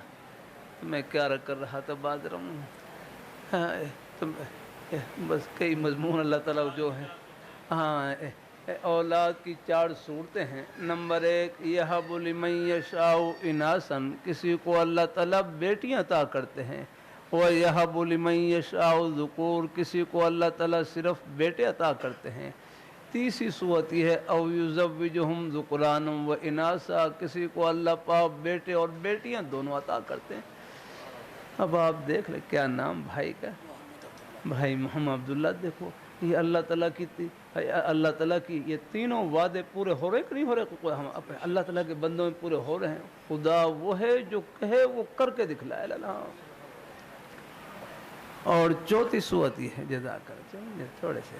میں کیا کر رہا تھا بادرم، بس کئی مضمون اللہ تعالیٰ جو ہے، ہاں اولاد کی 4 صورتیں ہیں۔ نمبر 1 یہب لمن یشاء اناثا، کسی کو اللہ تعالیٰ بیٹیاں عطا کرتے ہیں، وَيَهَبُ لِمَن يَشَاءُ الذُّكُورَ، کسی کو اللہ تعالیٰ صرف بیٹے عطا کرتے ہیں۔ تیسری صورت یہ ہے او یزوجہم ذکرانا و اناسا، کسی کو اللہ پاک بیٹے اور بیٹیاں دونوں عطا کرتے ہیں۔ اب آپ دیکھ لیں کیا نام بھائی کا، بھائی محمد عبداللہ، دیکھو یہ اللہ تعالیٰ کی یہ تینوں وعدے پورے ہو رہے کہ نہیں ہو رہے؟ ہم اللہ تعالیٰ کے بندوں میں پورے ہو رہے ہیں۔ خدا وہ ہے جو کہے وہ کر کے دکھلائے اللہ۔ اور چوتھی صورت یہ ہے، جزاک اللہ، تھوڑے سے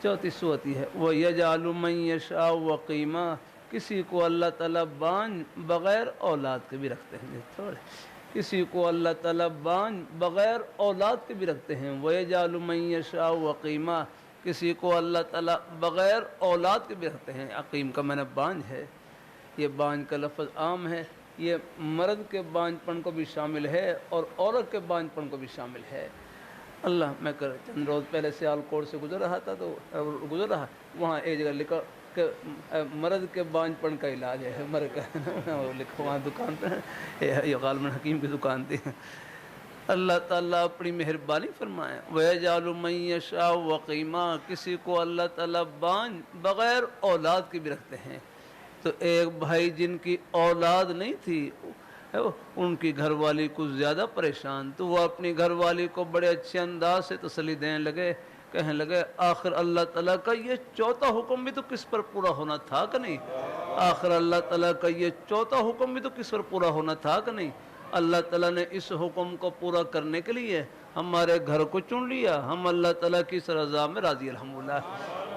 چوتھی صورت یہ ہے وَيَجْعَلُ مَن يَشَاءُ وَقِيمًا، کسی کو اللہ تعالیٰ بانج بغیر اولاد کے بھی رکھتے ہیں، تھوڑے کسی کو اللہ تعالیٰ بانج بغیر اولاد کے بھی رکھتے ہیں۔ وَيَجْعَلُ مَن يَشَاءُ وَقِيمًا، کسی کو اللہ تعالیٰ بغیر اولاد کے بھی رکھتے ہیں. عقیم کا میں نے بانجھ ہے، یہ بانجھ کا لفظ عام ہے، یہ مرد کے بانجھ پن کو بھی شامل ہے اور عورت کے بانجھ پن کو بھی شامل ہے. اللہ میں چند روز پہلے سیالکوٹ سے گزر رہا تھا تو وہاں ایک جگہ لکھا کہ مرد کے بانجھ پن کا علاج ہے، مرد کا وہ لکھا وہاں دکان پہ، یہ غالباً حکیم کی دکان تھی. اللہ تعالیٰ اپنی مہربانی فرمائے. وَيَجْعَلُ مَن يَشَاءُ وَقِيمًا، کسی کو اللہ تعالیٰ بانجھ بغیر اولاد کے بھی رکھتے ہیں. تو ایک بھائی جن کی اولاد نہیں تھی، ان کی گھر والی کچھ زیادہ پریشان، تو وہ اپنی گھر والی کو بڑے اچھے انداز سے تسلی دینے لگے، کہنے لگے آخر اللہ تعالیٰ کا یہ چوتھا حکم بھی تو کس پر پورا ہونا تھا کہ نہیں؟ آخر اللہ تعالیٰ کا یہ چوتھا حکم بھی تو کس پر پورا ہونا تھا کہ نہیں؟ اللہ تعالیٰ نے اس حکم کو پورا کرنے کے لیے ہمارے گھر کو چن لیا. ہم اللہ تعالیٰ کی اس رضا میں راضی. الحمدللہ،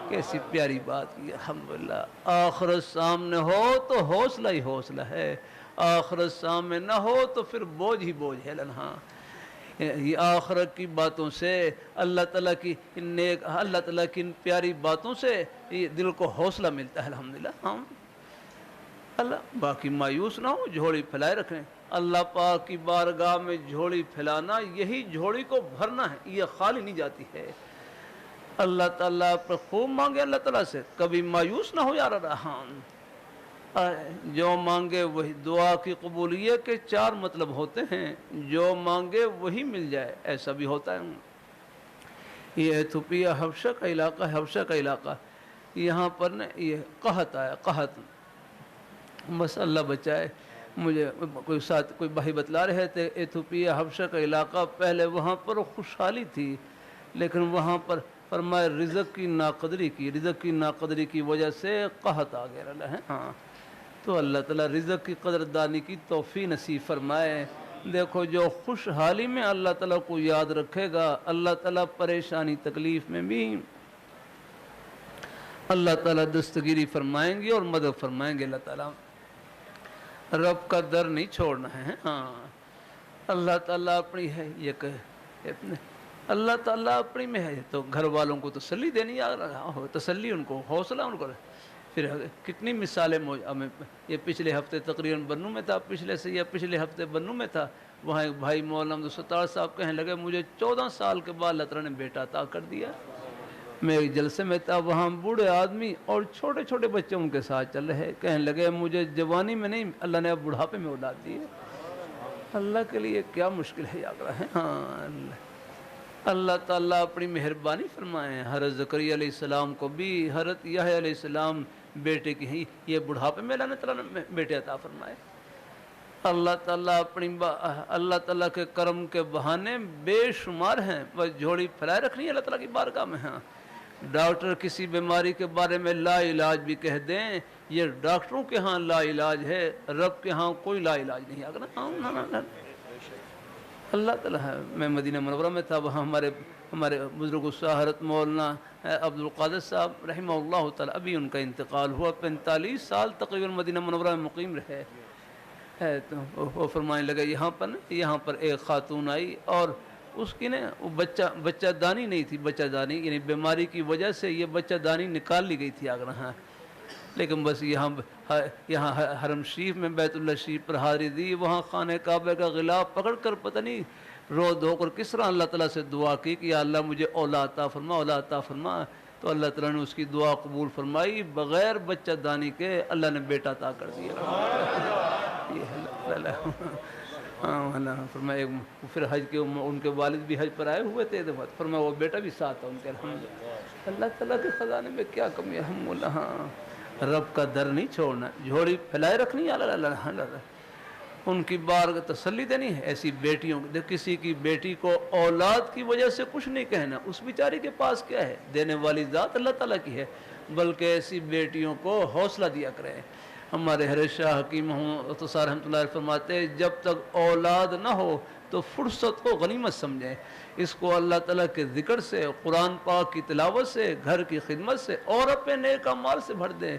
کیسی پیاری بات کی. الحمدللہ، آخرت سامنے ہو تو حوصلہ ہی حوصلہ ہے، آخرت سامنے نہ ہو تو پھر بوجھ ہی بوجھ ہے. لنہا یہ آخرت کی باتوں سے، اللہ تعالیٰ کی اللہ تعالیٰ کی ان پیاری باتوں سے یہ دل کو حوصلہ ملتا ہے. الحمدللہ. ہم اللہ باقی مایوس نہ ہو، جھولی پھیلائے رکھیں. اللہ پاک کی بارگاہ میں جھولی پھیلانا، یہی جھولی کو بھرنا ہے، یہ خالی نہیں جاتی ہے. اللہ تعالیٰ پر خوب مانگے، اللہ تعالیٰ سے کبھی مایوس نہ ہو. یار رحم جو مانگے وہی. دعا کی قبولیت کے 4 مطلب ہوتے ہیں، جو مانگے وہی مل جائے، ایسا بھی ہوتا ہے. یہ ایتھوپیا حبشہ کا علاقہ ہے، حبشہ کا علاقہ. یہاں پر نا یہ قحط آیا، قحط. بس اللہ بچائے. مجھے کوئی بھائی بتلا رہے تھے ایتھوپیا حبشہ کا علاقہ، پہلے وہاں پر خوشحالی تھی، لیکن وہاں پر فرمائے رزق کی ناقدری کی وجہ سے قحط آ گیا ہے. ہاں تو اللہ تعالیٰ رزق کی قدردانی کی توفیق نصیب فرمائے. دیکھو جو خوشحالی میں اللہ تعالیٰ کو یاد رکھے گا، اللہ تعالیٰ پریشانی تکلیف میں بھی اللہ تعالیٰ دستگیری فرمائیں گے اور مدد فرمائیں گے. اللہ تعالیٰ رب کا در نہیں چھوڑنا ہے. ہاں اللہ تعالیٰ اپنی ہے، یہ کہ اللہ تعالیٰ اپنی میں ہے تو گھر والوں کو تسلی دینی، تسلی ان کو، حوصلہ ان کو. پھر کتنی مثالیں ہمیں. یہ پچھلے ہفتے تقریباً بنو میں تھا، پچھلے ہفتے بنو میں تھا. وہاں ایک بھائی مولانا ستار صاحب کہنے لگے مجھے 14 سال کے بعد اللہ تعالیٰ نے بیٹا عطا کر دیا. میں ایک جلسے میں تھا، وہاں بوڑھے آدمی اور چھوٹے چھوٹے بچے ان کے ساتھ چل رہے، کہنے لگے مجھے جوانی میں نہیں، اللہ نے اب بڑھاپے میں اولاد دی ہے. اللہ کے لیے کیا مشکل ہے یاد رہے. ہاں اللہ تعالیٰ اپنی مہربانی فرمائے. حضرت زکریا علیہ السلام کو بھی، حضرت یحییٰ علیہ السلام بیٹے کی ہی یہ بڑھاپے میں اللہ تعالیٰ نے بیٹے عطا فرمائے. اللہ تعالیٰ کے کرم کے بہانے بے شمار ہیں، بس جھولی پھیلائے رکھنی ہے اللہ تعالیٰ کی بارگاہ میں. ہاں ڈاکٹر کسی بیماری کے بارے میں لا علاج بھی کہہ دیں، یہ ڈاکٹروں کے ہاں لا علاج ہے، رب کے ہاں کوئی لا علاج نہیں. اگر اللہ تعالیٰ ہے. میں مدینہ منورہ میں تھا، وہاں ہمارے بزرگ حضرت مولانا عبد القادر صاحب رحمہ اللہ تعالیٰ، ابھی ان کا انتقال ہوا. 45 سال تقریباً مدینہ منورہ میں مقیم رہے. تو وہ فرمانے لگے یہاں پر ایک خاتون آئی اور اس کی وہ بچہ دانی نہیں تھی. بچہ دانی یعنی بیماری کی وجہ سے یہ بچہ دانی نکال لی گئی تھی آگرہ. ہاں لیکن بس یہاں حرم شریف میں بیت اللہ شریف پر حاضری دی، وہاں خانہ کعبہ کا غلاف پکڑ کر پتہ نہیں رو دھو کر کس طرح اللہ تعالیٰ سے دعا کی کہ یا اللہ مجھے اولاد عطا فرما، اولاد عطا فرما. تو اللہ تعالیٰ نے اس کی دعا قبول فرمائی، بغیر بچہ دانی کے اللہ نے بیٹا عطا کر دیا. فرمایا پھر حج کے ان کے والد بھی حج پر آئے ہوئے تھے، فرمایا وہ بیٹا بھی ساتھ تھا ان کے. الحمدللہ اللہ تعالیٰ کے خزانے میں کیا کمی ہے. الحمدللہ رب کا در نہیں چھوڑنا، جھولی پھیلائے رکھنی. اللہ ان کی بارگاہ تسلی دینی ہے. ایسی بیٹیوں کسی کی بیٹی کو اولاد کی وجہ سے کچھ نہیں کہنا، اس بیچاری کے پاس کیا ہے، دینے والی ذات اللہ تعالیٰ کی ہے، بلکہ ایسی بیٹیوں کو حوصلہ دیا کرے. ہمارے حضرت شاہ حکیم اختصار رحمۃ اللہ علیہ فرماتے جب تک اولاد نہ ہو تو فرصت کو غنیمت سمجھیں. اس کو اللہ تعالیٰ کے ذکر سے، قرآن پاک کی تلاوت سے، گھر کی خدمت سے اور اپنے نیک اعمال سے بھر دیں.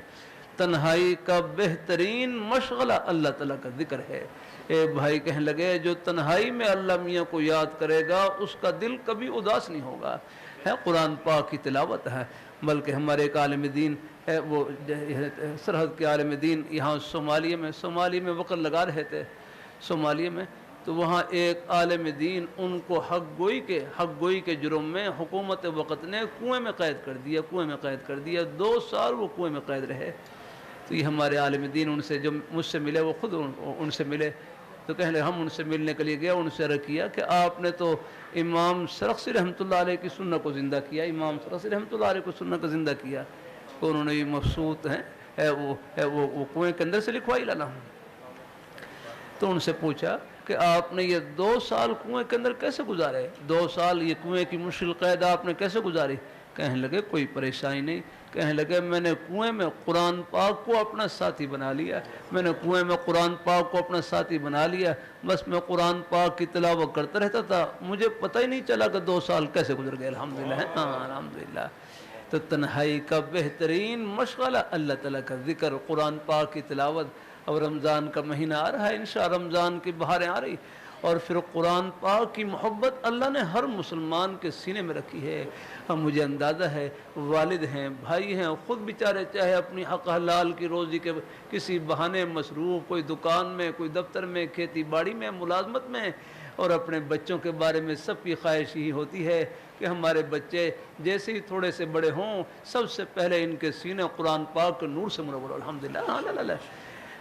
تنہائی کا بہترین مشغلہ اللہ تعالیٰ کا ذکر ہے. ایک بھائی کہنے لگے جو تنہائی میں اللہ میاں کو یاد کرے گا اس کا دل کبھی اداس نہیں ہوگا. ہے قرآن پاک کی تلاوت ہے، بلکہ ہمارے ایک عالم دین ہے، وہ سرحد کے عالم دین یہاں صومالیہ میں وقت لگا رہے تھے صومالیہ میں، تو وہاں ایک عالم دین ان کو حق گوئی کے جرم میں حکومت وقت نے کنویں میں قید کر دیا 2 سال وہ کنویں میں قید رہے۔ تو یہ ہمارے عالم دین ان سے جو مجھ سے ملے وہ خود ان سے ملے، تو کہنے لگے ہم ان سے ملنے کے لیے گئے، ان سے عرض کیا کہ آپ نے تو امام سرخسی رحمۃ اللہ علیہ کی سنت کو زندہ کیا، امام سرخسی رحمۃ اللہ علیہ کو سنت کو زندہ کیا، تو انہوں نے یہ مبسوط وہ کنویں کے اندر سے لکھوائی لانا ہوں۔ تو ان سے پوچھا کہ آپ نے یہ 2 سال کنویں کے اندر کیسے گزارے، 2 سال یہ کنویں کی مشکل قید آپ نے کیسے گزاری؟ کہنے لگے کوئی پریشانی نہیں، کہنے لگے میں نے کنویں میں قرآن پاک کو اپنا ساتھی بنا لیا، بس میں قرآن پاک کی تلاوت کرتا رہتا تھا، مجھے پتہ ہی نہیں چلا کہ 2 سال کیسے گزر گئے۔ الحمدللہ، الحمدللہ۔ تو تنہائی کا بہترین مشغلہ اللہ تعالیٰ کا ذکر، قرآن پاک کی تلاوت۔ اب رمضان کا مہینہ آ رہا ہے، انشاءاللہ رمضان کی بہاریں آ رہی، اور پھر قرآن پاک کی محبت اللہ نے ہر مسلمان کے سینے میں رکھی ہے۔ اب مجھے اندازہ ہے والد ہیں، بھائی ہیں، خود بیچارے چاہے اپنی حق حلال کی روزی کے کسی بہانے مصروف، کوئی دکان میں، کوئی دفتر میں، کھیتی باڑی میں، ملازمت میں، اور اپنے بچوں کے بارے میں سب کی خواہش ہی ہوتی ہے کہ ہمارے بچے جیسے ہی تھوڑے سے بڑے ہوں سب سے پہلے ان کے سینے قرآن پاک کے نور سے منور۔ الحمدللہ۔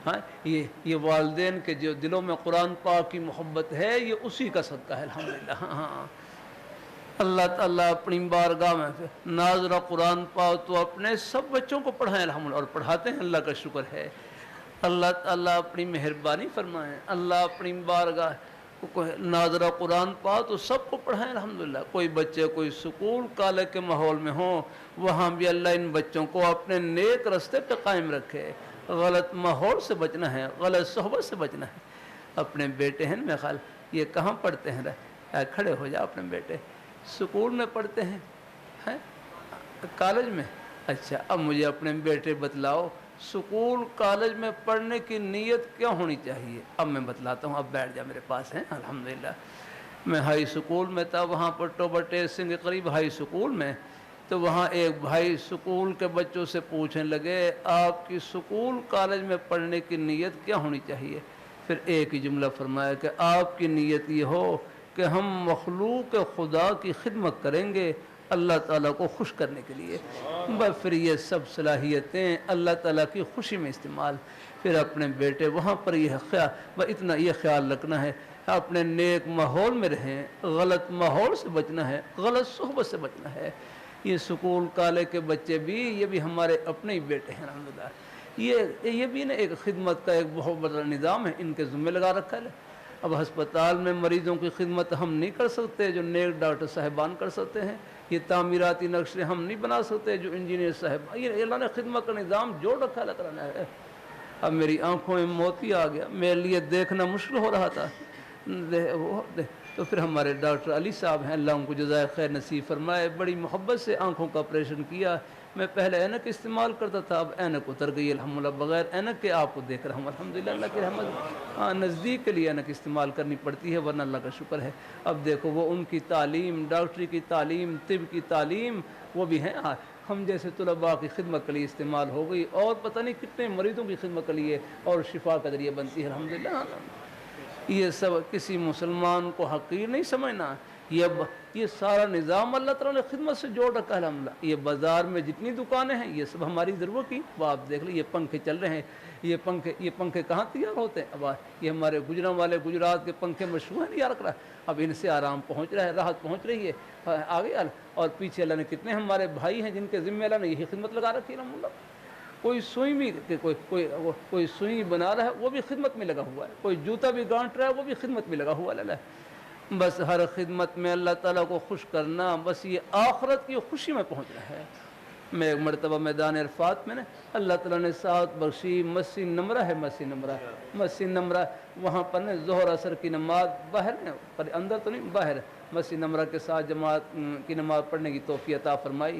ہاں، یہ والدین کے جو دلوں میں قرآن پاک کی محبت ہے، یہ اسی کا صدقہ ہے۔ الحمدللہ۔ ہاں، اللہ تعالیٰ اپنی بارگاہ میں ناظرہ قرآن پاک تو اپنے سب بچوں کو پڑھائیں الحمدللہ، اور پڑھاتے ہیں، اللہ کا شکر ہے۔ اللہ تعالیٰ اپنی مہربانی فرمائیں، اللہ اپنی بارگاہ ناظرہ قرآن پاک تو سب کو پڑھائیں الحمدللہ۔ کوئی بچے کوئی سکول کالج کے ماحول میں ہوں، وہاں بھی اللہ ان بچوں کو اپنے نیک رستے پہ قائم رکھے۔ غلط ماحول سے بچنا ہے، غلط صحبت سے بچنا ہے۔ اپنے بیٹے ہیں میرے خیال یہ کہاں پڑھتے ہیں؟ کھڑے ہو جا، اپنے بیٹے سکول میں پڑھتے ہیں، کالج میں؟ اچھا، اب مجھے اپنے بیٹے بتلاؤ سکول کالج میں پڑھنے کی نیت کیا ہونی چاہیے؟ اب میں بتلاتا ہوں، اب بیٹھ جا میرے پاس ہیں۔ الحمدللہ میں ہائی سکول میں تھا، وہاں پر ٹوبر ٹیسنگ کے قریب ہائی سکول میں، تو وہاں ایک بھائی سکول کے بچوں سے پوچھنے لگے آپ کی سکول کالج میں پڑھنے کی نیت کیا ہونی چاہیے؟ پھر ایک ہی جملہ فرمایا کہ آپ کی نیت یہ ہو کہ ہم مخلوق خدا کی خدمت کریں گے اللہ تعالیٰ کو خوش کرنے کے لیے، بس پھر یہ سب صلاحیتیں اللہ تعالیٰ کی خوشی میں استعمال۔ پھر اپنے بیٹے وہاں پر اتنا یہ خیال رکھنا ہے اپنے نیک ماحول میں رہیں، غلط ماحول سے بچنا ہے، غلط صحبت سے بچنا ہے۔ یہ سکول کالج کے بچے بھی، یہ بھی ہمارے اپنے ہی بیٹے ہیں الحمدللہ۔ یہ بھی نا ایک خدمت کا ایک بہت بڑا نظام ہے، ان کے ذمہ لگا رکھا ہے۔ اب ہسپتال میں مریضوں کی خدمت ہم نہیں کر سکتے جو نیک ڈاکٹر صاحبان کر سکتے ہیں، یہ تعمیراتی نقشے ہم نہیں بنا سکتے جو انجینئر صاحب، یہ اللہ نے خدمت کا نظام جوڑ رکھا اللہ تعالیٰ نے۔ اب میری آنکھوں میں موتی آ گیا، میرے لیے دیکھنا مشکل ہو رہا تھا، تو پھر ہمارے ڈاکٹر علی صاحب ہیں، اللہ ان کو جزائے خیر نصیب فرمائے، بڑی محبت سے آنکھوں کا آپریشن کیا۔ میں پہلے اینک استعمال کرتا تھا، اب اینک اتر گئی الحمدللہ، بغیر اینک کے آپ کو دیکھ رہا ہوں الحمدللہ، اللہ کی رحمت۔ ہاں، نزدیک کے لیے اینک استعمال کرنی پڑتی ہے، ورنہ اللہ کا شکر ہے۔ اب دیکھو وہ ان کی تعلیم، ڈاکٹری کی تعلیم، طب کی تعلیم، وہ بھی ہیں ہم جیسے طلباء کی خدمت کے لیے استعمال ہو گئی، اور پتہ نہیں کتنے مریضوں کی خدمت کے لیے اور شفا کا ذریعہ بنتی ہے الحمدللہ۔ یہ سب کسی مسلمان کو حقیر نہیں سمجھنا، یہ سارا نظام اللہ تعالیٰ نے خدمت سے جوڑ رکھا ہے الحمدللہ۔ یہ بازار میں جتنی دکانیں ہیں یہ سب ہماری ضرورت کی، وہ آپ دیکھ لیں، یہ پنکھے چل رہے ہیں، یہ پنکھے کہاں تیار ہوتے ہیں؟ اب یہ ہمارے گجرات کے پنکھے مشہور ہیں، یار کرا اب ان سے آرام پہنچ رہا ہے، راحت پہنچ رہی ہے آگے۔ اور پیچھے اللہ نے کتنے ہمارے بھائی ہیں جن کے ذمہ اللہ نے یہی خدمت لگا رکھی ہے الحمدللہ۔ کوئی سوئی بھی کوئی سوئی بنا رہا ہے وہ بھی خدمت میں لگا ہوا ہے، کوئی جوتا بھی گانٹ رہا ہے وہ بھی خدمت میں لگا ہوا ہے۔ بس ہر خدمت میں اللہ تعالیٰ کو خوش کرنا، بس یہ آخرت کی خوشی میں پہنچنا ہے۔ میں ایک مرتبہ میدان عرفات میں اللہ تعالیٰ نے ساتھ بخشی، مسجد نمرہ وہاں پر ظہر اثر کی نماز باہر پر اندر تو نہیں، باہر مسجد نمرہ کے ساتھ جماعت کی نماز پڑھنے کی توفیق عطا فرمائی۔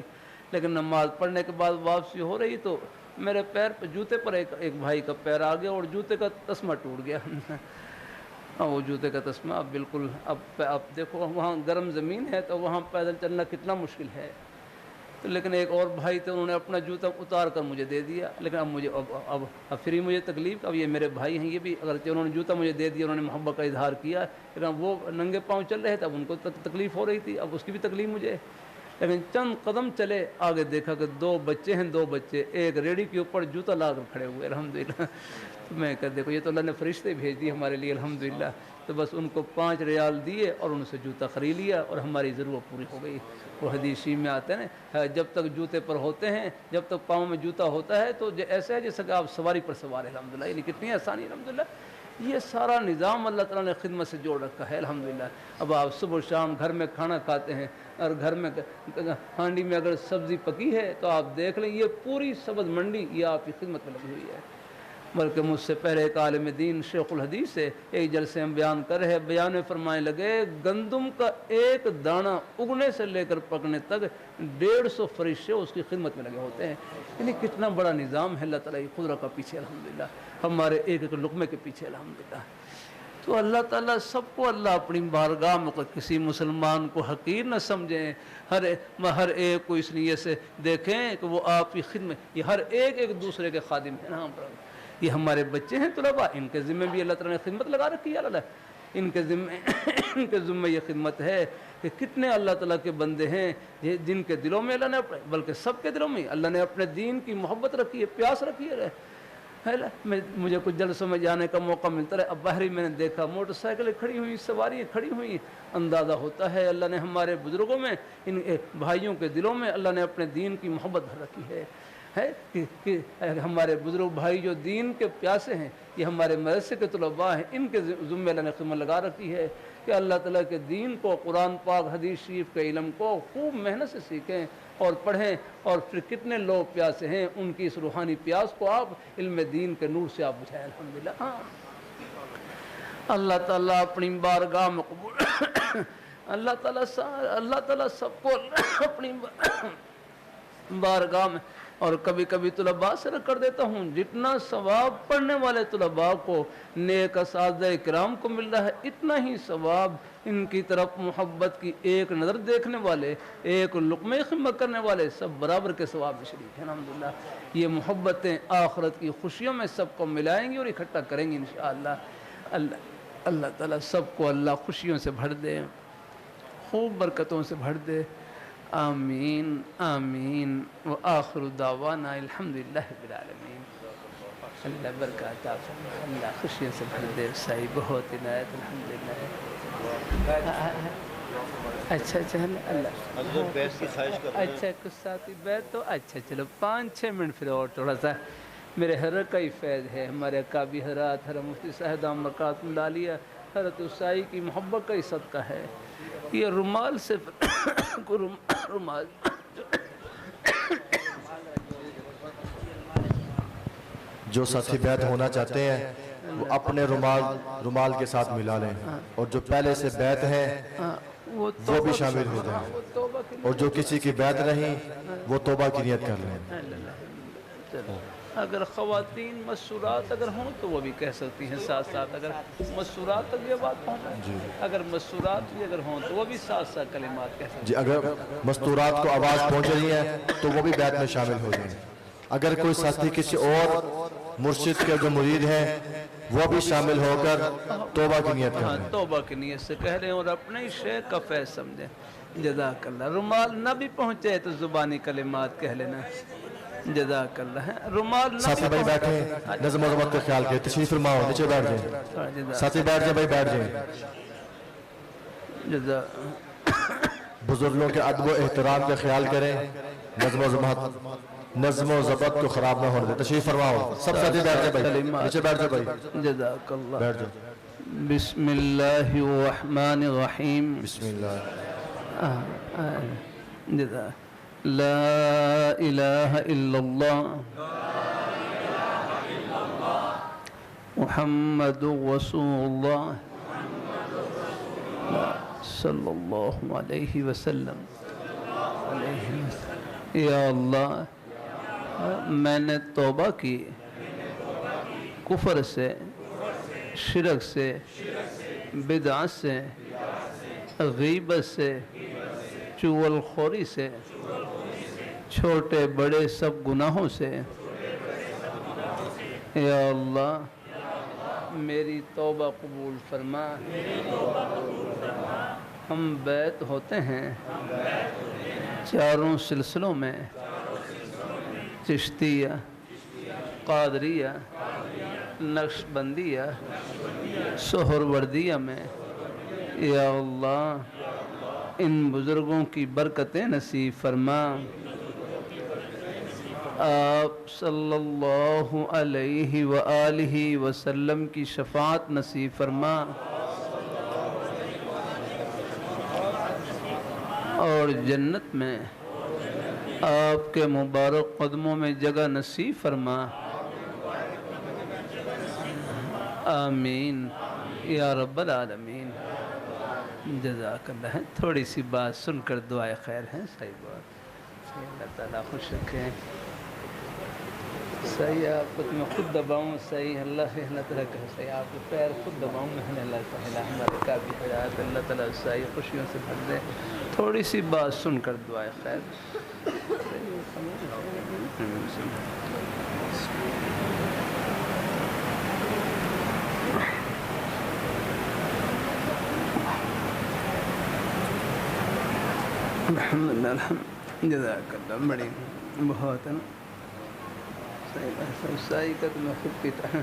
لیکن نماز پڑھنے کے بعد واپسی ہو رہی تو میرے پیر پر جوتے پر ایک بھائی کا پیر آ گیا اور جوتے کا تسمہ ٹوٹ گیا۔ وہ جوتے کا تسمہ اب بالکل اب دیکھو وہاں گرم زمین ہے تو وہاں پیدل چلنا کتنا مشکل ہے. تو لیکن ایک اور بھائی تھے انہوں نے اپنا جوتا اتار کر مجھے دے دیا. لیکن اب مجھے اب پھر مجھے تکلیف. اب یہ میرے بھائی ہیں, یہ بھی اگرچہ انہوں نے جوتا مجھے دے دیا, انہوں نے محبت کا اظہار کیا, لیکن وہ ننگے پاؤں چل رہے تھے, اب ان کو تکلیف ہو رہی تھی, اب اس کی بھی تکلیف مجھے. لیکن چند قدم چلے آگے دیکھا کہ 2 بچے ہیں, 2 بچے ایک ریڑھی کے اوپر جوتا لا کر کھڑے ہوئے الحمدللہ. تو میں کہا دیکھو یہ تو اللہ نے فرشتے بھیج دی ہمارے لیے الحمدللہ. تو بس ان کو 5 ریال دیے اور ان سے جوتا خرید لیا اور ہماری ضرورت پوری ہو گئی. وہ حدیث شریف میں آتے ہیں نا, جب تک جوتے پر ہوتے ہیں, جب تک پاؤں میں جوتا ہوتا ہے تو ایسا ہے جیسا کہ آپ سواری پر سوار ہے الحمدللہ. یعنی کتنی آسانی الحمدللہ. یہ سارا نظام اللہ تعالیٰ نے خدمت سے جوڑ رکھا ہے الحمدللہ. اب آپ صبح شام گھر میں کھانا کھاتے ہیں اور گھر میں ہانڈی میں اگر سبزی پکی ہے تو آپ دیکھ لیں یہ پوری سبز منڈی یہ آپ کی خدمت میں لگی ہوئی ہے. بلکہ مجھ سے پہلے ایک عالم دین شیخ الحدیث سے ایک جلسے ہم بیان کر رہے, بیان میں فرمانے لگے گندم کا ایک دانہ اگنے سے لے کر پکنے تک 150 فرشتے اس کی خدمت میں لگے ہوتے ہیں. یعنی کتنا بڑا نظام ہے اللہ تعالیٰ کی قدرت کا پیچھے الحمدللہ, ہمارے ایک ایک لقمے کے پیچھے الحمدللہ. تو اللہ تعالیٰ سب کو اللہ اپنی بارگاہ میں کسی مسلمان کو حقیر نہ سمجھیں. ہر ایک کو اس لیے سے دیکھیں کہ وہ آپ کی خدمت, یہ ہر ایک دوسرے کے خادم ہیں نا. یہ ہمارے بچے ہیں طلباء, ان کے ذمہ بھی اللہ تعالیٰ نے خدمت لگا رکھی ہے. اللہ ان کے ذمہ یہ خدمت ہے کہ کتنے اللہ تعالیٰ کے بندے ہیں جن کے دلوں میں اللہ نے بلکہ سب کے دلوں میں اللہ نے اپنے دین کی محبت رکھی ہے, پیاس رکھی ہے. مجھے کچھ جلسوں میں جانے کا موقع ملتا ہے, اب باہر ہی میں نے دیکھا موٹر سائیکلیں کھڑی ہوئی, سواریاں کھڑی ہوئی. اندازہ ہوتا ہے اللہ نے ہمارے بزرگوں میں, ان بھائیوں کے دلوں میں اللہ نے اپنے دین کی محبت بھر رکھی ہے. کہ ہمارے بزرگ بھائی جو دین کے پیاسے ہیں, یہ ہمارے مدرسے کے طلباء ہیں, ان کے ذمہ اللہ نے خدمت لگا رکھی ہے کہ اللہ تعالیٰ کے دین کو, قرآن پاک حدیث شریف کے علم کو خوب محنت سے سیکھیں اور پڑھیں. اور پھر کتنے لوگ پیاسے ہیں, ان کی اس روحانی پیاس کو آپ علم دین کے نور سے آپ بجھائیں الحمدللہ. ہاں اللہ تعالیٰ اپنی بارگاہ میں قبول اللہ تعالیٰ سب کو اپنی بارگاہ میں. اور کبھی کبھی طلباء سے کر دیتا ہوں, جتنا ثواب پڑھنے والے طلباء کو نیک اساتذہ کرام کو مل رہا ہے, اتنا ہی ثواب ان کی طرف محبت کی ایک نظر دیکھنے والے, ایک لقمے خدمت کرنے والے سب برابر کے ثواب میں شریک ہیں الحمدللہ. یہ محبتیں آخرت کی خوشیوں میں سب کو ملائیں گی اور اکٹھا کریں گی انشاءاللہ. اللہ تعالیٰ سب کو اللہ خوشیوں سے بھر دے, خوب برکتوں سے بھر دے. آمین آمین. وآخر دعوانا الحمدللہ رب العالمین. اللہ برکات آپ اللہ خوشیوں سے بھر دے. سائی بہت عنایت الحمدللہ. اچھا اللہ اچھا کچھ ساتھی بیٹھ تو اچھا چلو 5-6 منٹ پھر اور تھوڑا سا میرے حضرت کا ہی فیض ہے. ہمارے اکابی حضرات حضرت مفتی صاحب دامت برکاتہ العالیہ حضرت عیسائی کی محبت کا ہی صدقہ ہے. یہ رومال سے رومال جو ساتھی بیعت ہونا چاہتے ہیں وہ اپنے رومال کے ساتھ ملا لیں, اور جو پہلے سے بیعت ہیں وہ بھی شامل ہو جائیں, اور جو کسی کی بیعت نہیں وہ توبہ کی نیت کر لیں. اگر خواتین مسورات اگر ہوں تو وہ بھی کہہ سکتی ہیں ساتھ ساتھ. اگر مسورات تک یہ بات پہنچے, اگر مسورات بھی اگر ہوں تو وہ بھی ساتھ ساتھ کلمات کہہ سکتی ہیں. اگر مستورات کو آواز پہنچ رہی ہے تو وہ بھی بیعت میں شامل ہو جائیں. اگر کوئی ساتھی کسی اور مرشد کے جو مرید ہیں وہ بھی شامل ہو کر توبہ کی نیت کر لیں. توبہ کی نیت سے کہہ رہے ہیں اور اپنے شیخ کا فیض سمجھیں. جزاک اللہ. رومال نہ بھی پہنچے تو زبانی کلمات کہہ لینا. جزاک اللہ. رومال ساتھی بھائی بیٹھیں, نظم و ضبط کا خیال کریں, تشریف فرماؤ, نیچے بیٹھ جائیں. ساتھی بیٹھ جائیں بھائی, بیٹھ جائیں. بزرگوں کے ادب و احترام کا خیال کریں, نظم و ضبط کو خراب نہ ہونے دیں. تشریف فرماؤ, سب ساتھی بیٹھ جائیں بھائی, نیچے بیٹھ جائیں بھائی. جزاک اللہ. بیٹھ جائیں. بسم اللہ الرحمن الرحیم. بسم اللہ. جزاک. لا الہ الا اللہ محمد رسول اللہ صلی اللہ علیہ وسلم. یا اللہ میں نے توبہ کی کفر سے, شرک سے, بدعت سے، غیبت سے، چغل خوری سے، چھوٹے بڑے سب گناہوں سے۔ یا اللہ میری توبہ قبول فرما۔ ہم بیعت ہوتے ہیں چاروں سلسلوں میں، چشتیہ، قادریہ، نقشبندیہ، سہروردیہ میں۔ یا اللہ ان بزرگوں کی برکتیں نصیب فرما۔ آپ صلی اللہ علیہ وآلہ وسلم کی شفاعت نصیب فرما، اور جنت میں آپ کے مبارک قدموں میں جگہ نصیب فرما۔ آمین یا رب العالمین۔ جزاک اللہ۔ تھوڑی سی بات سن کر دعائے خیر ہیں، صحیح بات، اللہ تعالیٰ خوش رکھیں۔ صحیح آپ کو میں خود دباؤں، صحیح اللہ تعالیٰ کا صحیح آپ کو پیر خود دباؤں میں، اللہ تعالیٰ ہمارے کا بھی حیات اللہ تعالیٰ صحیح خوشیوں سے بھر دے۔ تھوڑی سی بات سن کر دعائے خیر۔ الحمدللہ الحمد، جزاک اللہ، بڑی بہت ہے نا صحیح کا تو میں خود پیتا ہوں۔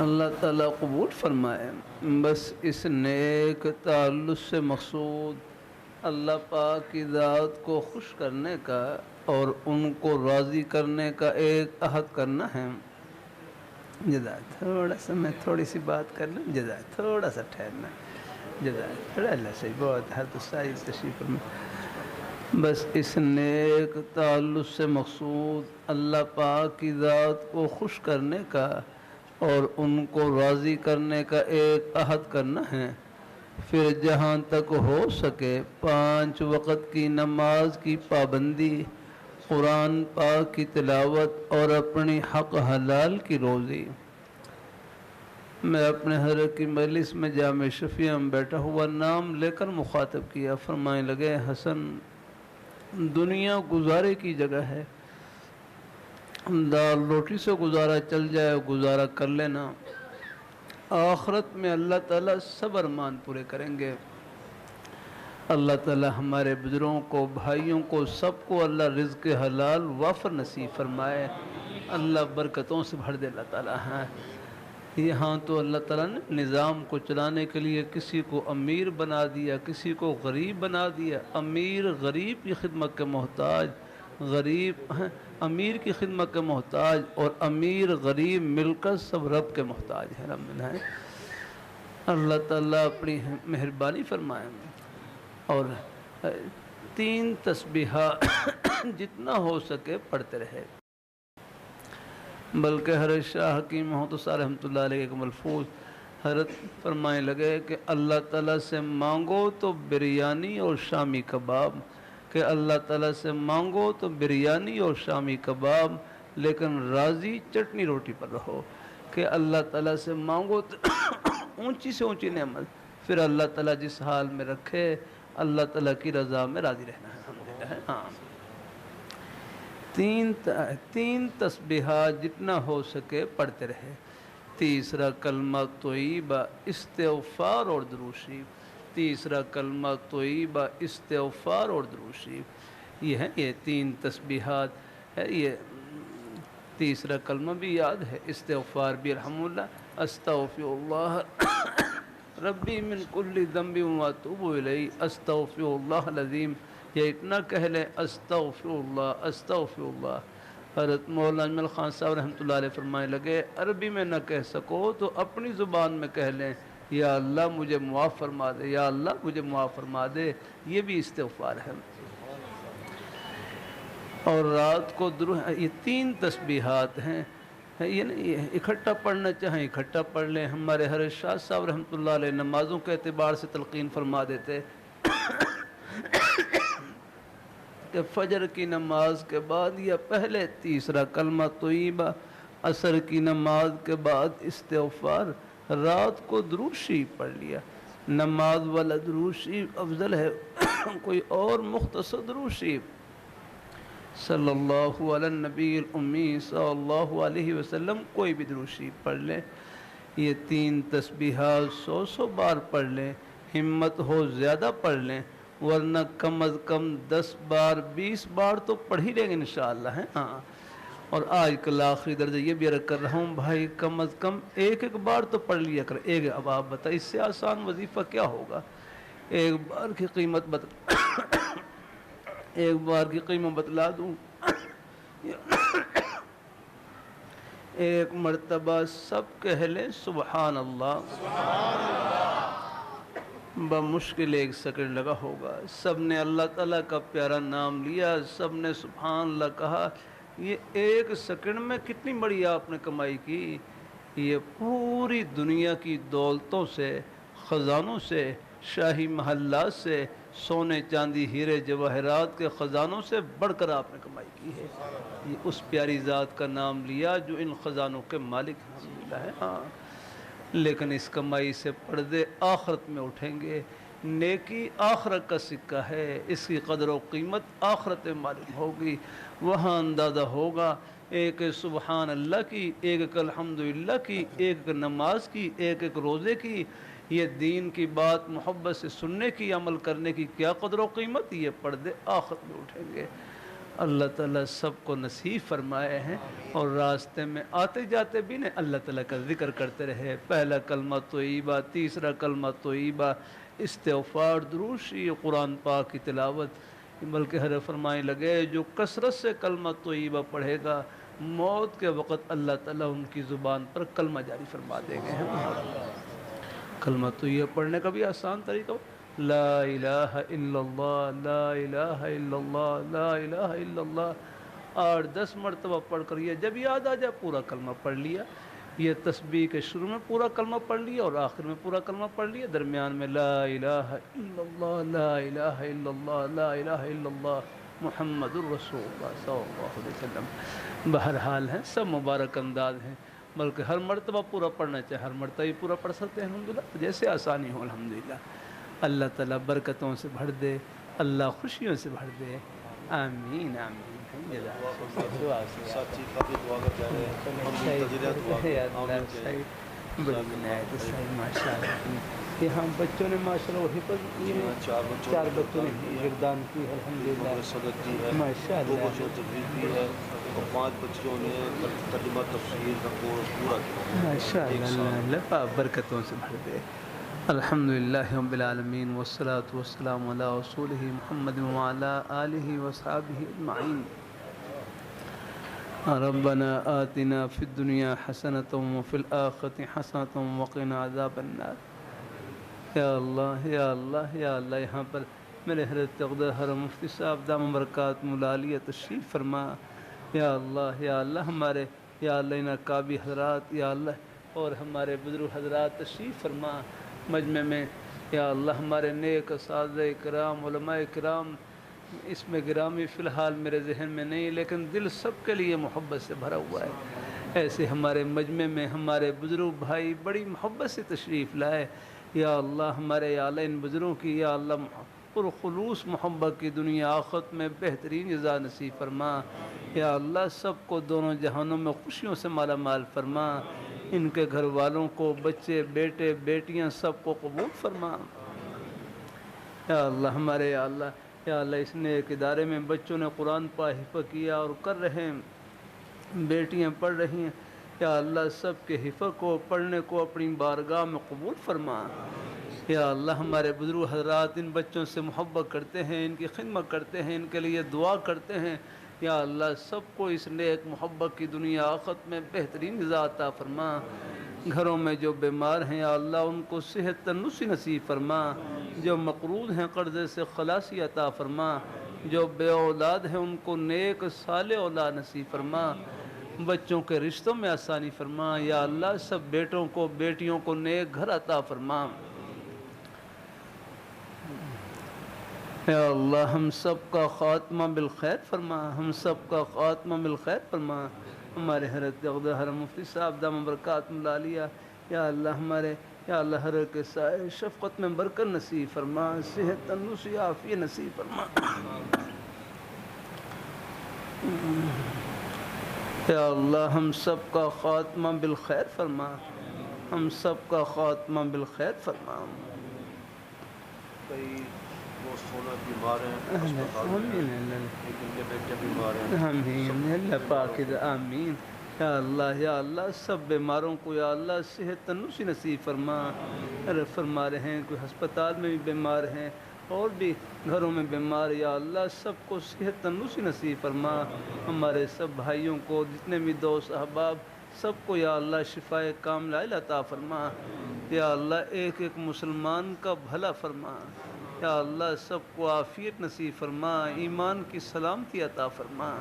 اللہ تعالیٰ قبول فرمائے۔ بس اس نیک تعلق سے مقصود اللہ پاک کی ذات کو خوش کرنے کا اور ان کو راضی کرنے کا ایک عہد کرنا ہے۔ جزاک، تھوڑا سا میں تھوڑی سی بات کر لوں، جزاک تھوڑا سا ٹھہرنا، جزاک تھوڑا اللہ سے بہت ہر تو ساری تشریف میں۔ بس اس نیک تعلق سے مقصود اللہ پاک کی ذات کو خوش کرنے کا اور ان کو راضی کرنے کا ایک عہد کرنا ہے۔ پھر جہاں تک ہو سکے 5 وقت کی نماز کی پابندی، قرآن پاک کی تلاوت اور اپنی حق حلال کی روزی۔ میں اپنے حضرت کی مجلس میں جامع شفیع میں بیٹھا ہوا نام لے کر مخاطب کیا، فرمائے لگے حسن دنیا گزارے کی جگہ ہے، دال روٹی سے گزارا چل جائے گزارا کر لینا، آخرت میں اللہ تعالیٰ سب ارمان پورے کریں گے۔ اللہ تعالیٰ ہمارے بزرگوں کو، بھائیوں کو، سب کو اللہ رزق حلال وافر نصیب فرمائے، اللہ برکتوں سے بھر دے اللہ تعالیٰ۔ ہیں یہاں تو اللہ تعالیٰ نے نظام کو چلانے کے لیے کسی کو امیر بنا دیا، کسی کو غریب بنا دیا۔ امیر غریب کی خدمت کے محتاج، غریب امیر کی خدمت کے محتاج، اور امیر غریب مل کر سب رب کے محتاج ہے۔ اللہ تعالیٰ اپنی مہربانی فرمائے اور 3 تسبیحات جتنا ہو سکے پڑھتے رہے۔ بلکہ حضرت شاہ حکیم محمد رحمۃ اللہ علیہ کے ملفوظ حضرت فرمائے لگے کہ اللہ تعالیٰ سے مانگو تو بریانی اور شامی کباب، کہ اللہ تعالیٰ سے مانگو تو بریانی اور شامی کباب، لیکن راضی چٹنی روٹی پر رہو۔ کہ اللہ تعالیٰ سے مانگو تو اونچی سے اونچی نعمت، پھر اللہ تعالیٰ جس حال میں رکھے اللہ تعالیٰ کی رضا میں راضی رہنا ہے۔ الحمدللہ۔ ہاں 3 تسبیحات جتنا ہو سکے پڑھتے رہے۔ تیسرا کلمہ طیبہ استغفار اور درود شریف، تیسرا کلمہ طیبہ استغفار اور درود شریف، یہ ہے یہ 3 تسبیحات ہے۔ یہ تیسرا کلمہ بھی یاد ہے، استغفار بھی الحمد للہ، استغفر اللہ ربی من کل ذنب واتوب الیہ، استغفر اللہ العظیم، یہ اتنا کہہ لیں استغفر اللہ استغفر اللہ۔ حضرت مولانا اجمل خان صاحب رحمۃ اللہ علیہ فرمائے لگے عربی میں نہ کہہ سکو تو اپنی زبان میں کہہ لیں، یا اللہ مجھے معاف فرما دے، یا اللہ مجھے معاف فرما دے، یہ بھی استغفار ہے۔ اور رات کو یہ 3 تسبیحات ہیں، یہ اکٹھا پڑھنا چاہیں اکٹھا پڑھ لیں۔ ہمارے حضرت شاہ صاحب رحمۃ اللہ علیہ نمازوں کے اعتبار سے تلقین فرما دیتے کہ فجر کی نماز کے بعد یا پہلے تیسرا کلمہ طیبہ، عصر کی نماز کے بعد استغفار، رات کو درود شریف پڑھ لیا، نماز والا درود شریف افضل ہے کوئی اور مختصر درود شریف صلی اللہ علی النبی الامی صلی اللہ علیہ وسلم کوئی بھی درود شریف پڑھ لیں، یہ 3 تسبیحات 100 بار پڑھ لیں، ہمت ہو زیادہ پڑھ لیں، ورنہ کم از کم 10 بار 20 بار تو پڑھ ہی لیں گے انشاءاللہ ہے۔ ہاں، اور آج کل آخری درجہ یہ بھی عرض کر رہا ہوں بھائی، کم از کم ایک بار تو پڑھ لیا کر ایک۔ اب آپ بتائیں اس سے آسان وظیفہ کیا ہوگا؟ ایک بار کی قیمت ایک بار کی قیمت بتلا دوں، ایک مرتبہ سب کہہ لیں سبحان اللہ، بمشکل 1 سیکنڈ لگا ہوگا، سب نے اللہ تعالیٰ کا پیارا نام لیا، سب نے سبحان اللہ کہا، یہ 1 سیکنڈ میں کتنی بڑی آپ نے کمائی کی۔ یہ پوری دنیا کی دولتوں سے، خزانوں سے، شاہی محلات سے، سونے چاندی ہیرے جواہرات کے خزانوں سے بڑھ کر آپ نے کمائی کی ہے۔ یہ اس پیاری ذات کا نام لیا جو ان خزانوں کے مالک الحمدللہ ہے۔ ہاں، لیکن اس کمائی سے پردے آخرت میں اٹھیں گے۔ نیکی آخرت کا سکہ ہے، اس کی قدر و قیمت آخرت میں معلوم ہوگی، وہاں اندازہ ہوگا۔ ایک سبحان اللہ کی، ایک الحمدللہ کی، ایک نماز کی، ایک روزے کی، یہ دین کی بات محبت سے سننے کی، عمل کرنے کی کیا قدر و قیمت، یہ پردے آخرت میں اٹھیں گے۔ اللہ تعالیٰ سب کو نصیب فرمائے ہیں، اور راستے میں آتے جاتے بھی نے اللہ تعالیٰ کا ذکر کرتے رہے۔ پہلا کلمہ طیبہ، تیسرا کلمہ طیبہ، استغفار، درود شریف، قرآن پاک کی تلاوت، بلکہ حضرت فرمائے لگے جو کثرت سے کلمہ طیبہ پڑھے گا، موت کے وقت اللہ تعالیٰ ان کی زبان پر کلمہ جاری فرما دیں گے۔ کلمہ طیبہ پڑھنے کا بھی آسان طریقہ، لا الہ الا اللہ، لا الہ الا اللہ، لا الہ الا اللہ 8-10 مرتبہ پڑھ کر، یہ جب یاد آ جائے پورا کلمہ پڑھ لیا۔ یہ تسبیح کے شروع میں پورا کلمہ پڑھ لیا اور آخر میں پورا کلمہ پڑھ لیا، درمیان میں لا الہ الا اللہ، لا الہ الا اللہ، لا الہ الا اللہ محمد الرسول اللہ صلی اللہ علیہ وسلم۔ بہرحال ہیں سب مبارک انداز ہیں، بلکہ ہر مرتبہ پورا پڑھنا چاہے ہر مرتبہ یہ پورا پڑھ سکتے ہیں الحمدللہ، جیسے آسانی ہو الحمدللہ۔ اللہ تعالیٰ برکتوں سے بھر دے، اللہ خوشیوں سے بھر دے، آمین آمین۔ ساتھی کافی دعا کر جا رہے ہیں، ہم تجریات دعا یہاں بچوں نے ماشاءاللہ وہی پر 4 بچوں نے یگدان کی الحمدللہ، صدق کی ہے، ماشاء 2 اللہ، بچوں نے تجوید کی ہے، اور 5 بچوں نے ترجمہ تفسیر کا کورس پورا کیا۔ ماشاء اللہ، اللہ برکتوں سے بھر دے۔ الحمدللہ رب العالمین، والصلاة والسلام علی رسولہ محمد وعلی آلہ وصحبہ اجمعین۔ ربنا آتنا فی الدنیا حسنۃ وفی الآخرۃ حسنۃ وقنا عذاب النار۔ یا اللہ یا اللہ یا اللہ، یہاں پر میرے حضرت اقدس حضرت مفتی صاحب دامت برکاتہ العالیہ تشریف فرما۔ یا اللہ ہمارے یا اللہ ان اکابی حضرات یا اللہ اور ہمارے بزرگ حضرات تشریف فرما مجمع میں۔ یا اللہ ہمارے نیک اساتذہ کرام، علماء کرام، اس میں گرامی فی الحال میرے ذہن میں نہیں، لیکن دل سب کے لیے محبت سے بھرا ہوا ہے۔ ایسے ہمارے مجمع میں ہمارے بزرگ بھائی بڑی محبت سے تشریف لائے۔ یا اللہ ہمارے یا اللہ ان بزرگوں کی یا اللہ پرخلوص محبت کی دنیا آخرت میں بہترین جزا نصیب فرما۔ یا اللہ سب کو دونوں جہانوں میں خوشیوں سے مالا مال فرما، ان کے گھر والوں کو، بچے بیٹے بیٹیاں سب کو قبول فرما۔ یا اللہ ہمارے یا اللہ اس نیک ادارے میں بچوں نے قرآن پاک حفظ کیا اور کر رہے ہیں، بیٹیاں پڑھ رہی ہیں، یا اللہ سب کے حفظ کو، پڑھنے کو اپنی بارگاہ میں قبول فرما۔ یا اللہ ہمارے بزرگ حضرات ان بچوں سے محبت کرتے ہیں، ان کی خدمت کرتے ہیں، ان کے لیے دعا کرتے ہیں۔ یا اللہ سب کو اس نیک محبت کی دنیا آخرت میں بہترین جزا عطا فرما۔ گھروں میں جو بیمار ہیں یا اللہ ان کو صحت تندرستی نصیب فرما، جو مقروض ہیں قرضے سے خلاصی عطا فرما، جو بے اولاد ہیں ان کو نیک صالح اولاد نصیب فرما، بچوں کے رشتوں میں آسانی فرما۔ یا اللہ سب بیٹوں کو بیٹیوں کو نیک گھر عطا فرما۔ یا اللہ ہم سب کا خاتمہ بالخیر فرما، ہم سب کا خاتمہ بالخیر فرما۔ ہمارے حضرت اقدس حضرت مفتی صاحب دامت برکاتہ العالیہ یا اللہ ہمارے یا اللہ ہر کے سائے شفقت میں برکت نصیب فرما، صحت تندرستی عافیت نصیب فرما۔ یا اللہ ہم سب کا خاتمہ بالخیر فرما، ہم سب کا خاتمہ بالخیر فرما۔ کئی دوست ہونا بیمار ہیں اسپتال میں، آمین ایک ان کے بیٹے بیمار ہیں، آمین اللہ پاک آمین۔ یا اللہ سب بیماروں کو یا اللہ صحت تندرستی نصیب فرما۔ فرما رہے ہیں کوئی ہسپتال میں بھی بیمار ہیں اور بھی گھروں میں بیمار، یا اللہ سب کو صحت تندرستی نصیب فرما۔ ہمارے سب بھائیوں کو جتنے بھی دوست احباب سب کو یا اللہ شفائے کاملہ عطا فرما۔ یا اللہ ایک ایک مسلمان کا بھلا فرما۔ یا اللہ سب کو عافیت نصیب فرما، ایمان کی سلامتی عطا فرما۔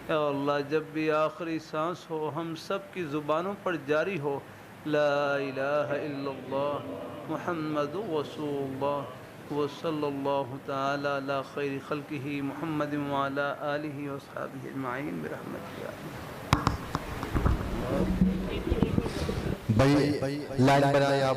یا اللہ جب بھی آخری سانس ہو ہم سب کی زبانوں پر جاری ہو لا الہ الا اللہ محمد رسول اللہ وصلی اللہ تعالی علی خیر خلقہ محمد وعلی آلہ وصحبہ اجمعین برحمتک یا اللہ۔ بھائی لائن بنائیں آپ۔